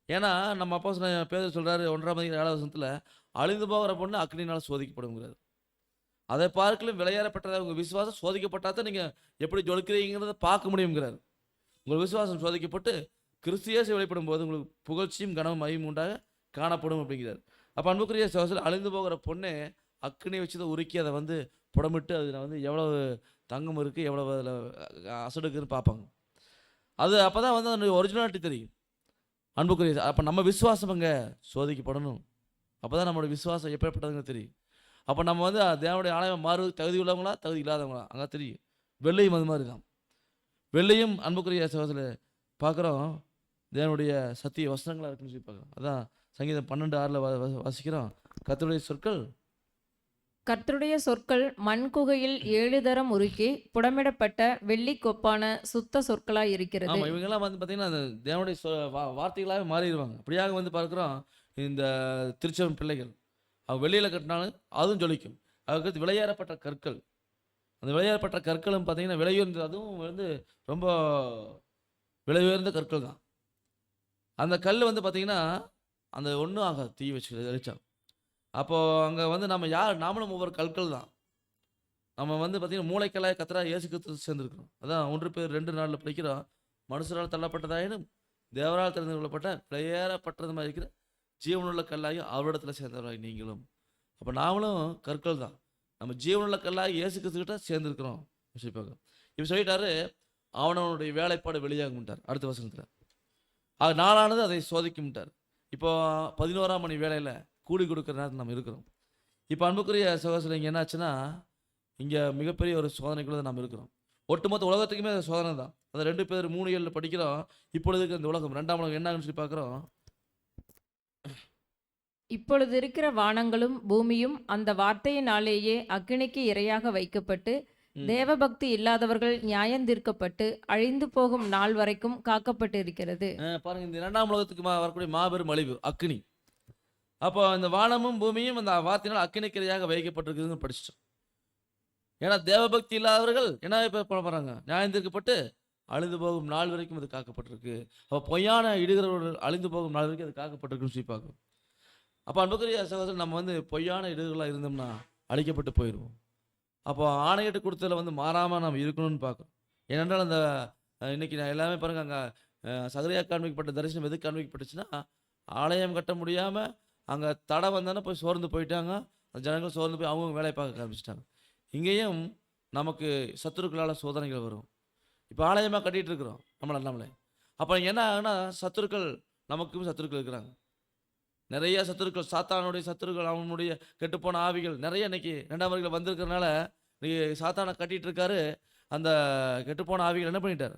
ஏன்னா நம்ம அப்போஸ்தலன் பேதுரு சொல்றாரு 1:7 அழிந்து போகிற பொண்ணு அக்னினால் சோதிக்கப்படுங்கிறார். அதை பார்க்கலும் விளையாடப்பட்டதை உங்கள் விசுவாசம் சோதிக்கப்பட்டாதான் நீங்கள் எப்படி ஜொலிக்கிறீங்கிறத பார்க்க முடியுங்கிறார். உங்கள் விசுவாசம் சோதிக்கப்பட்டு கிறிஸ்தியேசு வெளிப்படும் போது உங்களுக்கு புகழ்ச்சியும் கனமும் மகிமையும் உண்டாக காணப்படும் அப்படிங்கிறார். அப்போ அன்புக்குரிய சகோதரர், அழிந்து போகிற பொண்ணு அக்னி வச்சு தான் உருக்கி அதை வந்து புடமிட்டு அதில் வந்து எவ்வளவு தங்கம் இருக்குது, எவ்வளவு அதில் அசடுக்குன்னு பார்ப்பாங்க. அது அப்போ தான் வந்து அந்த ஒரிஜினாலிட்டி தெரியும். அன்புக்குரிய அப்போ நம்ம விசுவாசம் அங்கே சோதிக்கப்படணும். அப்போ தான் நம்மளோட விசுவாசம் எப்படிப்பட்டதுங்க தெரியும். அப்போ நம்ம வந்து தேவனுடைய ஆலயம் தகுதி உள்ளவங்களா தகுதி இல்லாதவங்களா அங்கே தெரியும். வெள்ளையும் அது மாதிரி தான். வெள்ளையும் அன்புக்குரிய சகோதரர் பார்க்குறோம், தேவனுடைய சத்திய வசனங்களாக இருக்குன்னு சொல்லி பார்க்குறோம். அதான் சங்கீதம் 12:6 வாசிக்கிறோம். கர்த்தருடைய சொற்கள் மண்குகையில் 7 தரம் உருக்கி புடமிடப்பட்ட வெள்ளி கொப்பான சுத்த சொற்களாய் இருக்கிறது. ஆமாம், இவங்கெல்லாம் வந்து பார்த்தீங்கன்னா அந்த தேவனுடைய வார்த்தைகளாகவே மாறிடுவாங்க. அப்படியாக வந்து பார்க்குறோம் இந்த திருச்சபை பிள்ளைகள். அவங்க வெளியில் கட்டினாலும் அதுவும் ஜொலிக்கும். அதுக்கு விலையேறப்பட்ட கற்கள், அந்த விலையேறப்பட்ட கற்களும் பார்த்தீங்கன்னா விலையுயர்ந்த, அதுவும் வந்து ரொம்ப விலை உயர்ந்த கற்கள் தான். அந்த கல் வந்து பார்த்தீங்கன்னா அந்த ஒன்றும் ஆகாது, தீ வச்சு எரிச்சா. அப்போது அங்கே வந்து நாமளும் ஒவ்வொரு கற்கள் தான். நம்ம வந்து பார்த்தீங்கன்னா மூளைக்கல்லாய் கர்த்தராகிய இயேசு கிறிஸ்து சேர்ந்துருக்கிறோம். அதான் 1 பேதுரு 2:4 படிக்கிறோம். மனுஷரால் தள்ளப்பட்டதாயினும் தேவரால் தெரிந்து கொள்ளப்பட்ட விலையேறப்பட்டது மாதிரி இருக்கிற ஜீவனுள்ள கல்லாகி அவரிடத்தில் சேர்ந்தவராகி நீங்களும். அப்போ நாமளும் கற்கள் தான். நம்ம ஜீவனுள்ள கல்லாகி இயேசு கிறிஸ்துக்கிட்ட சேர்ந்துருக்கிறோம். இப்போ சொல்லிட்டாரு, அவனுடைய வேலைப்பாடு வெளியாகும்ட்டார் அடுத்த வசனத்தில். அது நாளானது அதை சோதிக்கும்ட்டார். இப்போ 11ஆம் மணி வேலையில் கூடி கொடுக்குற நேரத்தில் நம்ம இருக்கிறோம். இப்போ அன்புக்குரிய சகோதரர், இங்கே என்னாச்சுன்னா இங்கே மிகப்பெரிய ஒரு சோதனைக்குள்ள நம்ம இருக்கிறோம். ஒட்டுமொத்த உலகத்துக்குமே அது சோதனை தான். அதை 2 பேர் 3:7 படிக்கிறோம். இப்பொழுதுக்கு இந்த உலகம் 2ஆம் உலகம் என்னான்னு சொல்லி பார்க்குறோம். இப்பொழுது இருக்கிற வானங்களும் பூமியும் அந்த வார்த்தையினாலேயே அக்கினிக்கு இரையாக வைக்கப்பட்டு தேவபக்தி இல்லாதவர்கள் நியாயந்தீர்க்கப்பட்டு அழிந்து போகும் நாள் வரைக்கும் காக்கப்பட்டு இருக்கிறது. பாருங்க, இந்த 2ஆம் உலகத்துக்கு வரக்கூடிய மாபெரும் அழிவு அக்கினி. அப்போ இந்த வானமும் பூமியும் அந்த வார்த்தையினால் அக்கினிக்கு இரையாக வைக்கப்பட்டிருக்குதுன்னு படிச்சிட்டோம். ஏன்னா தேவபக்தி இல்லாதவர்கள் என்ன இப்போ போகிறாங்க, நியாயந்தீர்க்கப்பட்டு அழிந்து போகும் நாள் வரைக்கும் அது காக்கப்பட்டிருக்கு. அப்போ பொய்யான இடுகிறவர்கள் அழிந்து போகும் நாள் வரைக்கும் அது காக்கப்பட்டிருக்குன்னு சொல்லி பார்க்கணும். அப்போ அன்புக்குரிய சகோதரர், நம்ம வந்து பொய்யான இடுகளாக இருந்தோம்னா அழிக்கப்பட்டு போயிடுவோம். அப்போ ஆணையிட்டு கொடுத்ததில் வந்து மாறாமல் நம்ம இருக்கணும்னு பார்க்கணும். ஏனென்றால் அந்த இன்னைக்கு நான் எல்லாமே பாருங்கள், அங்கே சகரியா காண்பிக்கப்பட்ட தரிசனம் எதுக்கு காண்பிக்கப்பட்டுச்சுன்னா, ஆலயம் கட்ட முடியாமல் அங்கே தடை வந்தானே போய் சோர்ந்து போயிட்டாங்க. அந்த ஜனங்கள் சோர்ந்து போய் அவங்கவுங்க வேலையை பார்க்க ஆரம்பிச்சிட்டாங்க. இங்கேயும் நமக்கு சத்துருக்களால் சோதனைகள் வரும். இப்போ ஆலயமாக கட்டிகிட்டு இருக்கிறோம் நம்மளே. அப்போ என்ன ஆகுனா, சத்துருக்கள் நமக்கும் சத்துருக்கள் இருக்கிறாங்க. நிறைய சத்துருக்கள், சாத்தானுடைய சத்துருக்கள், அவனுடைய கெட்டுப்போன ஆவிகள் நிறைய இன்னைக்கு 2ஆம் வருகையில் வந்திருக்கிறதுனால இன்னைக்கு சாத்தானை கட்டிகிட்டு இருக்காரு. அந்த கெட்டுப்போன ஆவிகள் என்ன பண்ணிட்டார்?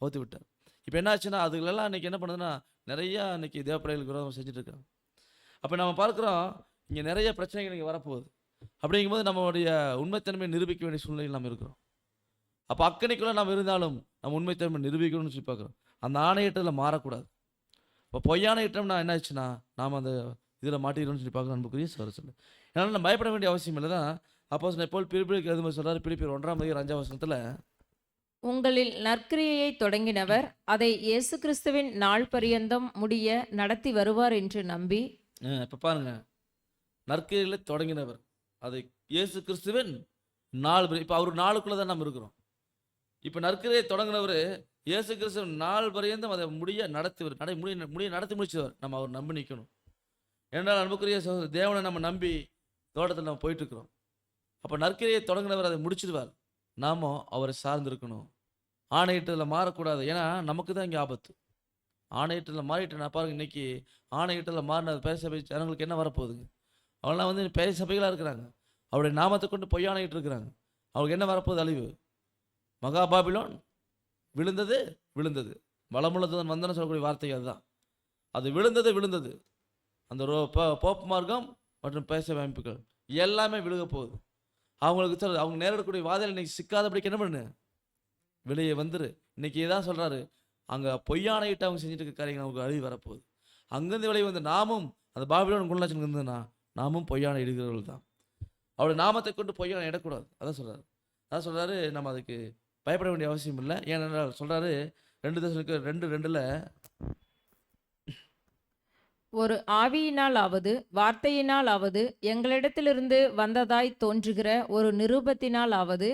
ஓத்து விட்டார். இப்போ என்ன ஆச்சுன்னா, அதுகளெல்லாம் இன்னைக்கு என்ன பண்ணுதுன்னா, நிறையா இன்னைக்கு தேவப்பிள்ளைகளுக்கு விரோதம் செஞ்சுட்டு இருக்காங்க. அப்போ நம்ம பார்க்குறோம், இங்கே நிறைய பிரச்சனைகள் இங்கே வரப்போகுது. அப்படிங்கும்போது நம்மளுடைய உண்மைத்தன்மையை நிரூபிக்க வேண்டிய சூழ்நிலையில் நம்ம இருக்கிறோம். அப்போ அக்கறைக்குள்ளே நம்ம இருந்தாலும் நம்ம உண்மைத்தன்மை நிரூபிக்கணும்னு சொல்லி பார்க்குறோம். அந்த ஆணையிட்டத்தில் மாறக்கூடாது. இப்போ பொய்யான இட்டம்னா என்ன ஆச்சுன்னா, நாம் அந்த இதில் மாட்டிக்கிறோம்னு சொல்லி பார்க்குறோம். அன்புக்குரிய சொல்லு ஏன்னா நம்ம பயப்பட வேண்டிய அவசியம் இல்லை தான். அப்போஸ்தலன் பவுல் பிலிப்பியருக்கு எழுதும்போது சொல்கிறார், பிலிப்பியர் 1:5 உங்களில் நற்கிரியையை தொடங்கினவர் அதை இயேசு கிறிஸ்துவின் நாள் பரியந்தம் முடிய நடத்தி வருவார் என்று நம்பி. இப்போ பாருங்க, நற்கிரியில தொடங்கினவர் அதை இயேசு கிறிஸ்துவின் நாள். இப்போ அவர் நாளுக்குள்ளே தான் நம்ம இருக்கிறோம். இப்போ நற்கிரியை தொடங்கினவர் இயேசு கிறிஸ்துவின் நாள் பரியந்தம் அதை முடிய நடத்துவர், முடிய நடத்தி முடிச்சவர். நம்ம அவர் நம்பி நிற்கணும். ஏன்னால் அன்புக்குரிய தேவனை நம்ம நம்பி தோட்டத்தில் நம்ம போயிட்டு இருக்கிறோம். அப்போ நற்கிரியை தொடங்கினவர் அதை முடிச்சிடுவார். நாம அவரை சார்ந்து இருக்கணும். ஆணையிட்டதில் மாறக்கூடாது. ஏன்னா நமக்கு தான் இங்கே ஆபத்து. ஆணையிட்டதில் மாறிட்டு நான் பாருங்க, இன்னைக்கு ஆணையிட்டதில் மாறின பேர சபை ஜனங்களுக்கு என்ன வரப்போகுதுங்க? அவங்களாம் வந்து பேர சபைகளாக இருக்கிறாங்க. அவருடைய நாமத்தை கொண்டு பொய்யானையிட்டு இருக்கிறாங்க. அவங்களுக்கு என்ன வரப்போகுது? அழிவு. மகாபாபிலோன் விழுந்தது விழுந்தது. வளமுள்ளதுதான் வந்தன சொல்லக்கூடிய வார்த்தை அதுதான். அது விழுந்தது. அந்த போப் மார்க்கம் மற்றும் பேச அமைப்புகள் எல்லாமே விழுக போகுது. அவங்களுக்கு சொல்றது, அவங்க நேரிடக்கூடிய வாதையில் இன்னைக்கு சிக்காதபடிக்கு என்ன பண்ணு, வெளியே வந்துரு. இன்னைக்கு தான் சொல்றாரு, அங்கே பொய்யானையிட்டு அவங்க செஞ்சுட்டு இருக்க காரியங்கள் அவங்களுக்கு அழிவு வரப்போகுது. அங்கேருந்து வெளியே வந்து நாமும் அந்த பாபிலோன் குண்டலாட்சி இருந்ததுன்னா நாமும் பொய்யானை இடுகிறவர்கள் தான். அவருடைய நாமத்தை கொண்டு பொய்யானை இடக்கூடாது. அதான் சொல்றாரு. நம்ம அதுக்கு பயப்பட வேண்டிய அவசியம் இல்லை. ஏனென்றால் சொல்றாரு 2 Thessalonians 2:2 ஒரு ஆவியினாலாவது வார்த்தையினாலாவது எங்களிடத்திலிருந்து வந்ததாய் தோன்றுகிற ஒரு நிரூபத்தினாலாவது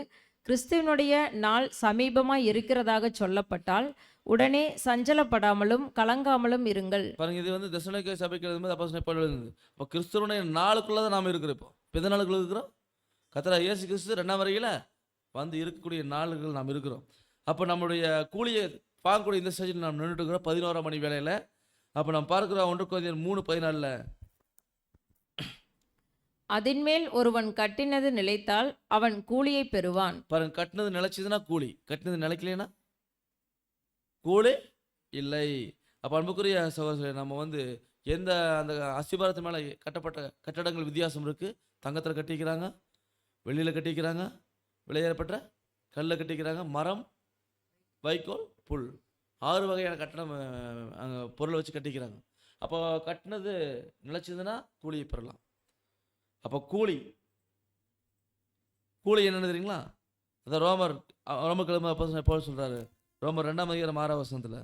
கிறிஸ்துவனுடைய நாள் சமீபமாய் இருக்கிறதாக சொல்லப்பட்டால் உடனே சஞ்சலப்படாமலும் கலங்காமலும் இருங்கள். பாருங்க, இது வந்து தெசலோனிக்கே சபைக்கு எழுதும்போது அப்போஸ்தலன் பவுல் எழுதுனது. அப்போ கிறிஸ்துவனுடைய நாளுக்குள்ளே தான் நாம் இருக்கிறோம். இப்போ எந்த நாளுக்குள்ள இருக்கிறோம்? கர்த்தராகிய இயேசு கிறிஸ்து 2ஆம் வருகையில் வந்து இருக்கக்கூடிய நாளுகள் நாம் இருக்கிறோம். அப்போ நம்மளுடைய கூலியை பார்க்கக்கூடிய இந்த ஸ்டேஜில் நாம் நின்றுட்டு இருக்கிறோம் 11ஆம் மணி வேளையில். அப்போ நம்ம பார்க்கிறோம் 1 Corinthians 3:14 அதின்மேல் ஒருவன் கட்டினது நிலைத்தால் அவன் கூலியை பெறுவான். பாருங்க, கட்டினது நிலைச்சதுன்னா கூலி, கட்டினது நிலைக்கலைன்னா கூலி இல்லை. அப்போ அன்புக்குரிய சகோதரர்களே, நம்ம வந்து எந்த அந்த அஸ்திபாரத்து மேலே கட்டப்பட்ட கட்டடங்கள் வித்தியாசம் இருக்குது. தங்கத்தில் கட்டிக்கிறாங்க, வெள்ளியில் கட்டிக்கிறாங்க, விலையேறப்பட்ட கல்லில் கட்டிக்கிறாங்க, மரம், வைக்கோல், புல், 6 வகையான கட்டணம் அங்கே பொருளை வச்சு கட்டிக்கிறாங்க. அப்போ கட்டினது நிலைச்சதுன்னா கூலியை பெறலாம். அப்போ கூலி என்னென்னு தெரியுங்களா? அதான் ரோமக்கிழமை அப்போ சொல்கிறாரு, ரோமர் 2:6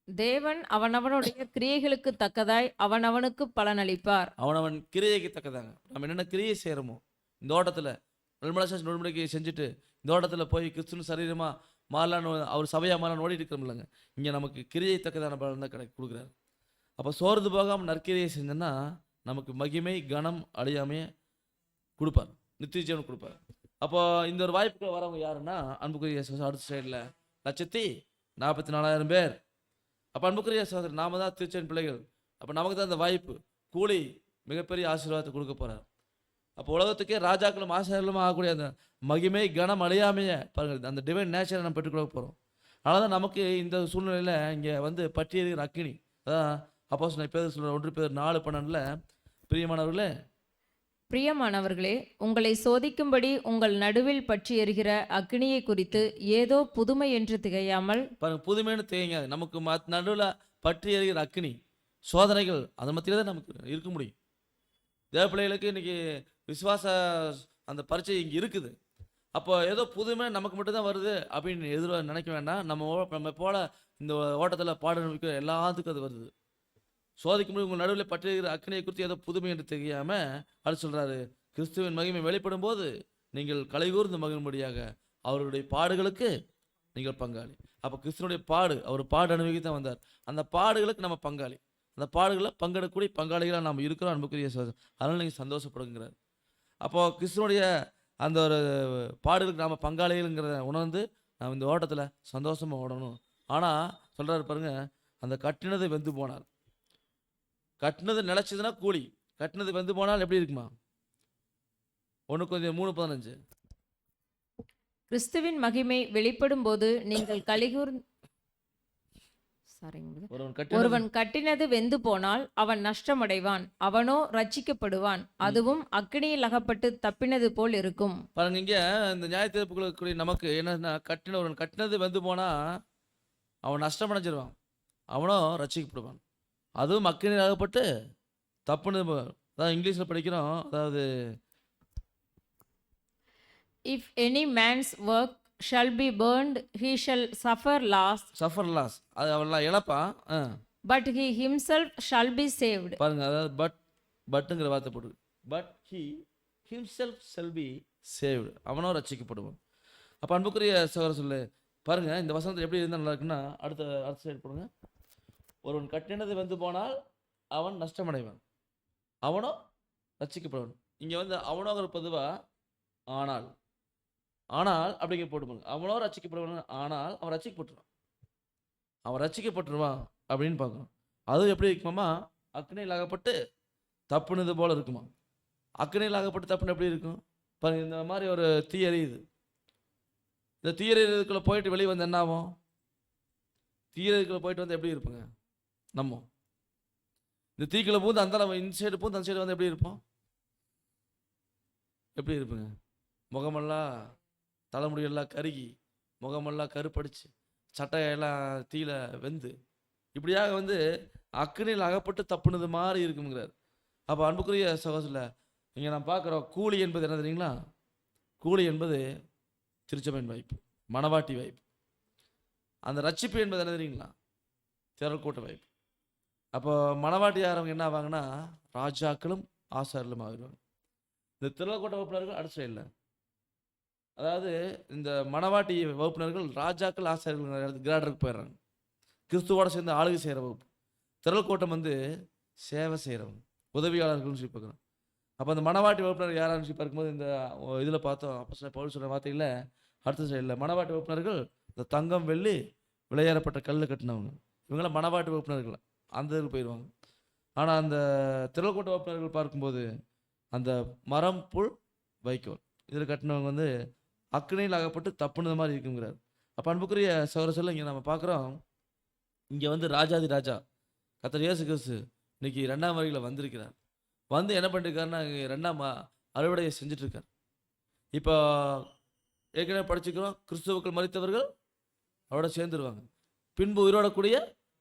தேவன் அவனவனுடைய கிரியைகளுக்கு தக்கதாய் அவனவனுக்கு பலனளிப்பார். அவனவன் கிரியைக்கு தக்கதாங்க. நம்ம என்னென்ன கிரியை செய்கிறோமோ இந்த ஓட்டத்தில் நொறுமணிக்கு செஞ்சுட்டு இந்த ஓட்டத்தில் போய் கிறிஸ்துவின் சரீரமாக மாறலான்னு அவர் சபையாக மாறலான்னு ஓடிட்டு இருக்கிறோம்லங்க. இங்கே நமக்கு கிரியை தக்கதான பலன் தான் கொடுக்குறாரு. அப்போ சோர்ந்து போகாமல் நற்கிரியை செஞ்சோன்னா நமக்கு மகிமை கனம் அழியாமையை கொடுப்பார், நித்திய ஜீவன் கொடுப்பார். அப்போ இந்த ஒரு வாய்ப்புக்குள்ள வரவங்க யாருன்னா அன்புக்குரிய அடுத்த சைடில் 1,44,000 பேர். அப்போ அன்புக்குரிய சகோதரர், நாம தான் திருச்சென் பிள்ளைகள். அப்போ நமக்கு தான் அந்த வாய்ப்பு, கூலி மிகப்பெரிய ஆசீர்வாதத்தை கொடுக்க போகிறார். அப்போ உலகத்துக்கே ராஜாக்களும் ஆசிரியர்களும் ஆகக்கூடிய அந்த மகிமை கனம் அழியாமையை பாருங்கள், அந்த டிவைன் நேச்சரை நம்ம பெற்றுக்கொள்ள போகிறோம். அதனால தான் நமக்கு இந்த சூழ்நிலையில் இங்கே வந்து பற்றி எறிகிற அக்கினி. அதான் அப்போஸ்தலன் பேதுரு சொல்ற 1 Peter 4:12 பிரியமானவர்களே, உங்களை சோதிக்கும்படி உங்கள் நடுவில் பற்றி எரிகிற அக்கினியை குறித்து ஏதோ புதுமை என்று திகையாமல். பாருங்க, புதுமைன்னு திகையாது. நமக்கு நடுவில் பற்றி எறிகிற அக்கினி சோதனைகள், அதை மத்தியில தான் நமக்கு இருக்க முடியும். தேவ பிள்ளைகளுக்கு இன்னைக்கு விசுவாச அந்த பரீட்சை இங்கே இருக்குது. அப்போ ஏதோ புதுமை நமக்கு மட்டும்தான் வருது அப்படின்னு நினைக்க வேண்டாம். நம்ம போல இந்த ஓட்டத்தில் பாட நம்பிக்கை எல்லாத்துக்கும் அது வருது. சோதிக்கும் போது உங்கள் நடுவில் பற்றியிருக்கிற அக்கினியை குறித்து ஏதோ புதுமை என்று தெரியாமல் அது சொல்கிறாரு, கிறிஸ்துவின் மகிமை வெளிப்படும் போது நீங்கள் கலைகூர்ந்து மகிழும்படியாக அவருடைய பாடுகளுக்கு நீங்கள் பங்காளி. அப்போ கிறிஸ்துவனுடைய பாடு, அவர் பாடு அனுபவிக்க தான் வந்தார். அந்த பாடுகளுக்கு நம்ம பங்காளி. அந்த பாடுகளில் பங்கெடுக்கக்கூடிய பங்காளிகளாக நாம் இருக்கிறோம் அன்புக்குரிய அதனால் நீங்கள் சந்தோஷப்படுங்கிறார். அப்போது கிறிஸ்துவனுடைய அந்த ஒரு பாடுகளுக்கு நாம் பங்காளிகள்ங்கிறத உணர்ந்து நாம் இந்த ஓட்டத்தில் சந்தோஷமாக ஓடணும். ஆனால் சொல்கிறாரு பாருங்க, அந்த கட்டினது வெந்து போனார். கட்டினது நிலச்சதுன்னா கூலி, கட்டினது வெந்து போனால் எப்படி இருக்குமா? 1 Corinthians 3:15. கிறிஸ்துவின் மகிமை வெளிப்படும் போது நீங்கள் ஒருவன் கட்டினது வெந்து போனால் அவன் நஷ்டமடைவான், அவனோ ரட்சிக்கப்படுவான், அதுவும் அக்கினியில் அகப்பட்டு தப்பினது போல் இருக்கும். பாருங்க, இங்க இந்த நியாயத்தீர்ப்புகளுக்கு நமக்கு என்னன்னா, ஒருவன் கட்டினது வெந்து போனா அவன் நஷ்டமடைஞ்சிருவான், அவனோ ரட்சிக்கப்படுவான், அதுவும் அக்கினியில் அகப்பட்டு தப்புனது. அதாவது இங்கிலீஷ்ல படிக்கிறோம், அதாவது If any man's work shall be burned, he shall suffer loss. அது அவெல்லாம் இழப்பான். But he himself shall be saved. பாருங்க, அதாவது பட்ங்கிற வார்த்தை போட்டு, but he himself shall be saved, அவனோ ரட்சிக்கப்படுவான். அப்போ அன்புக்குரிய சகோதரர் சொல்லு பாருங்க, இந்த வசனத்தில் எப்படி இருந்தால் நல்லா இருக்குன்னா, அடுத்த சைடு போடுங்க. ஒருவன் கட்டினது வந்து போனால் அவன் நஷ்டமடைவான், அவனோ ரட்சிக்கப்படுவான். இங்கே வந்து அவனோங்கிற பொதுவாக ஆனால் அப்படிங்க போட்டுப்பாங்க. அவனோ ரட்சிக்கப்படுவான், ஆனால் அவன் ரட்சிக்கப்பட்டுருவான் அப்படின்னு பார்க்கணும். அதுவும் எப்படி இருக்குமாமா? அக்னியில் ஆகப்பட்டு தப்புனது போல இருக்குமா? அக்னியில் ஆகப்பட்டு தப்புன்னு எப்படி இருக்கும் பாருங்க. இந்த மாதிரி ஒரு தீ எரியுது, இந்த தீ எறியதுக்குள்ளே போயிட்டு வெளியே வந்து என்ன ஆகும்? தீ எறியதுக்குள்ளே போயிட்டு வந்து எப்படி இருப்போங்க நம்ம? இந்த தீக்குள்ள பூந்து அந்த இந்த சைடு பூந்து அந்த சைடு வந்து எப்படி இருப்போம்? எப்படி இருப்புங்க? முகமெல்லாம் தலைமுடியெல்லாம் கருகி, முகமெல்லாம் கருப்படிச்சு, சட்டையெல்லாம் தீயில வெந்து, இப்படியாக வந்து அக்னியில் அகப்பட்டு தப்புனது மாதிரி இருக்குங்கிறார். அப்போ அன்புக்குரிய சகோதரர்களே, இங்கே நான் பார்க்குறோம், கூலி என்பது என்ன தெரியுங்களா? கூலி என்பது திருச்சபையின் வாய்ப்பு, மணவாட்டி வாய்ப்பு. அந்த ரட்சிப்பு என்பது என்ன தெரியுங்களா? திரள்கூட்ட வாய்ப்பு. அப்போ மணவாட்டியாரவங்க என்ன ஆவாங்கன்னா, ராஜாக்களும் ஆசாரிலும் ஆகிடுவாங்க. இந்த திரள்கூட்ட வகுப்பினர்கள் அடுத்த இல்லை, அதாவது இந்த மணவாட்டி வகுப்பினர்கள் ராஜாக்கள் ஆசாரியர்கள் கிராடருக்கு போயிடுறாங்க. கிறிஸ்துவோட சேர்ந்து ஆளுகை செய்கிற வகுப்பு. திரள்கூட்டம் வந்து சேவை செய்கிறவங்க, உதவியாளர்கள்னு சொல்லி பார்க்குறோம். அப்போ அந்த மணவாட்டி வகுப்பினர் யாரான்னு சொல்லி பார்க்கும்போது இந்த இதில் பார்த்தோம், அப்போ பவுல் சொன்ன வார்த்தையில் அடுத்த சைடில் மணவாட்டி வகுப்பினர்கள் இந்த தங்கம் வெள்ளி விளையாடப்பட்ட கல் கட்டினவங்க, இவங்களாம் மணவாட்டி வகுப்பினர்கள் அந்த இதுக்கு போயிடுவாங்க. ஆனால் அந்த திரள்கூட்ட வகுப்பினர்கள் பார்க்கும்போது அந்த மரம் புல் வைக்கோல் இதில் கட்டினவங்க வந்து அக்னியில் ஆகப்பட்டு தப்புனது மாதிரி இருக்குங்கிறார். அப்போ அன்புக்குரிய சகோதர சொல்ல இங்கே நம்ம பார்க்குறோம், இங்கே வந்து ராஜாதி ராஜா கர்த்தர் இயேசு கிறிஸ்து இன்னைக்கு 2ஆம் வருகையில் வந்திருக்கிறார். வந்து என்ன பண்ணிருக்காருன்னா, 2ஆம் அறுவடையை செஞ்சிட்ருக்கார். இப்போ ஏற்கனவே படிச்சுக்கிறோம், கிறிஸ்துவுக்குள் மரித்தவர்கள் அவரோட சேர்ந்துருவாங்க, பின்பு உயிரோடக்கூடிய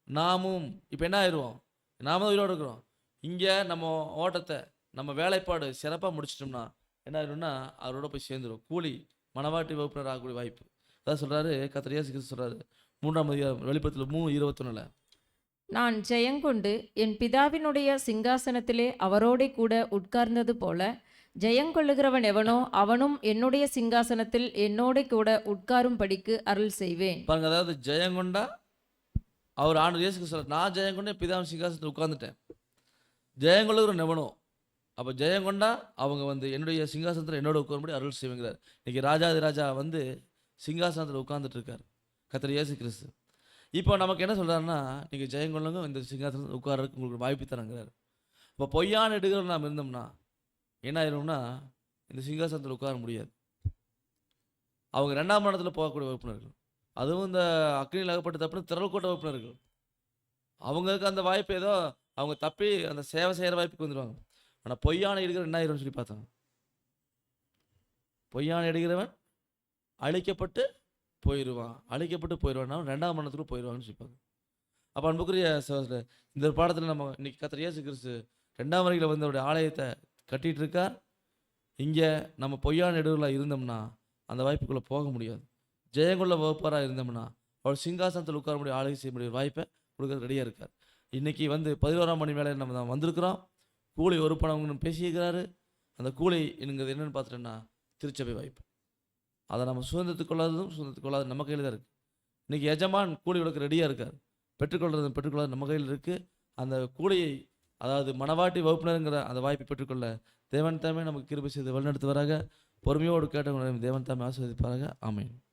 நாமும் இப்போ என்ன ஆயிடுவோம்? நாம தான் உயிரோடு இருக்கிறோம். இங்கே நம்ம ஓட்டத்தை நம்ம வேலைப்பாடு சிறப்பாக முடிச்சிட்டோம்னா என்ன ஆயிடும்னா, அவரோட போய் சேர்ந்துடும். கூலி மணவாட்டி வகுப்பினர் ஆகக்கூடிய வாய்ப்பு. அதான் சொல்கிறாரு கர்த்தர் இயேசு கிறிஸ்து சொல்கிறாரு 3ஆம் அதிகாரம் வெளிப்படுத்தல் 3:21. நான் ஜெயங்கொண்டு என் பிதாவினுடைய சிங்காசனத்திலே அவரோடே கூட உட்கார்ந்தது போல ஜெயங்கொள்ளுகிறவன் எவனோ அவனும் என்னுடைய சிங்காசனத்தில் என்னோட கூட உட்காரும்படிக்கு அருள் செய்வேன். பாருங்க, அதாவது ஜெயங்கொண்டா அவர் ஆண்டு இயேசு கிறிஸ்து, நான் ஜெயங்கொண்டு என் பிதாவின் சிங்காசனத்தில் உட்கார்ந்துட்டேன், ஜெயங்கொள்ளுகிறவன் எவனோ. அப்போ ஜெயங்கொண்டா அவங்க வந்து என்னுடைய சிங்காசனத்தில் என்னோட உட்காரும்படி அருள் செய்வேங்கிறார். இன்னைக்கு ராஜாதி ராஜா வந்து சிங்காசனத்தில் உட்கார்ந்துட்டு இருக்கார் கர்த்தர் இயேசு கிறிஸ்து. இப்போ நமக்கு என்ன சொல்கிறாருன்னா, நீங்கள் ஜெயங்கொள்ளுங்க, இந்த சிங்காசனத்தில் உட்காரருக்கு உங்களுக்கு வாய்ப்பு தரங்கிறார். இப்போ பொய்யான எடுக்கிறோம் நாம் இருந்தோம்னா என்ன ஆயிரும்னா, இந்த சிங்காசனத்தில் உட்கார முடியாது. அவங்க 2ஆம் இடத்துல போகக்கூடிய வகுப்பினர்கள், அதுவும் இந்த அக்னியில் அகப்பட்டு தப்புன்னு திரள்கூட்ட வகுப்பினர்கள், அவங்களுக்கு அந்த வாய்ப்பு ஏதோ அவங்க தப்பி அந்த சேவை செய்கிற வாய்ப்புக்கு வந்துடுவாங்க. ஆனால் பொய்யான எடுக்கிறவன் என்ன ஆயிரும்னு சொல்லி பார்த்தாங்க, பொய்யான எடுக்கிறவன் அழிக்கப்பட்டு போயிடுவான், 2ஆம் மரணத்துக்கு போயிடுவான்னு சொல்லிப்பாங்க. அப்போ அன்புக்குரிய சகோதரர், இந்த பாடத்தில் நம்ம இன்னைக்கு கர்த்தர் இயேசு கிறிஸ்து 2ஆம் வருகையில் வந்து அவருடைய ஆலயத்தை கட்டிகிட்டு இருக்கார். இங்கே நம்ம பொய்யான நெடுவில் இருந்தோம்னா அந்த வாய்ப்புக்குள்ளே போக முடியாது. ஜெயங்கொள்ள வகுப்பாராக இருந்தோம்னா அவர் சிங்காசனத்தில் உட்கார முடியும், ஆளுகை செய்ய முடிய வாய்ப்பை கொடுக்க ரெடியாக இருக்கார். இன்றைக்கி வந்து 11ஆம் மணி வேலையில் நம்ம தான் வந்திருக்கிறோம். கூலி ஒரு பணம்னு பேசியிருக்கிறாரு. அந்த கூலி என்கிறது என்னென்னு பார்த்துட்டோன்னா திருச்சபை வாய்ப்பு. அதை நம்ம சுதந்திரத்துக்கொள்ளாததும் நம்ம கையில் தான் இருக்குது. இன்றைக்கி எஜமான் கூலி கொடுக்க ரெடியாக இருக்கார். பெற்றுக்கொள்ளாத நம்ம கையில் இருக்குது. அந்த கூடையை, அதாவது மணவாட்டி வகுப்பினருங்கிற அந்த வாய்ப்பை பெற்றுக்கொள்ள தேவன் தாமே நமக்கு கிருபை செய்து வழிநடத்துவாராக. பொறுமையோடு கேட்டவங்களையும் தேவன் தாமே ஆசீர்வதிப்பாராக. ஆமென்.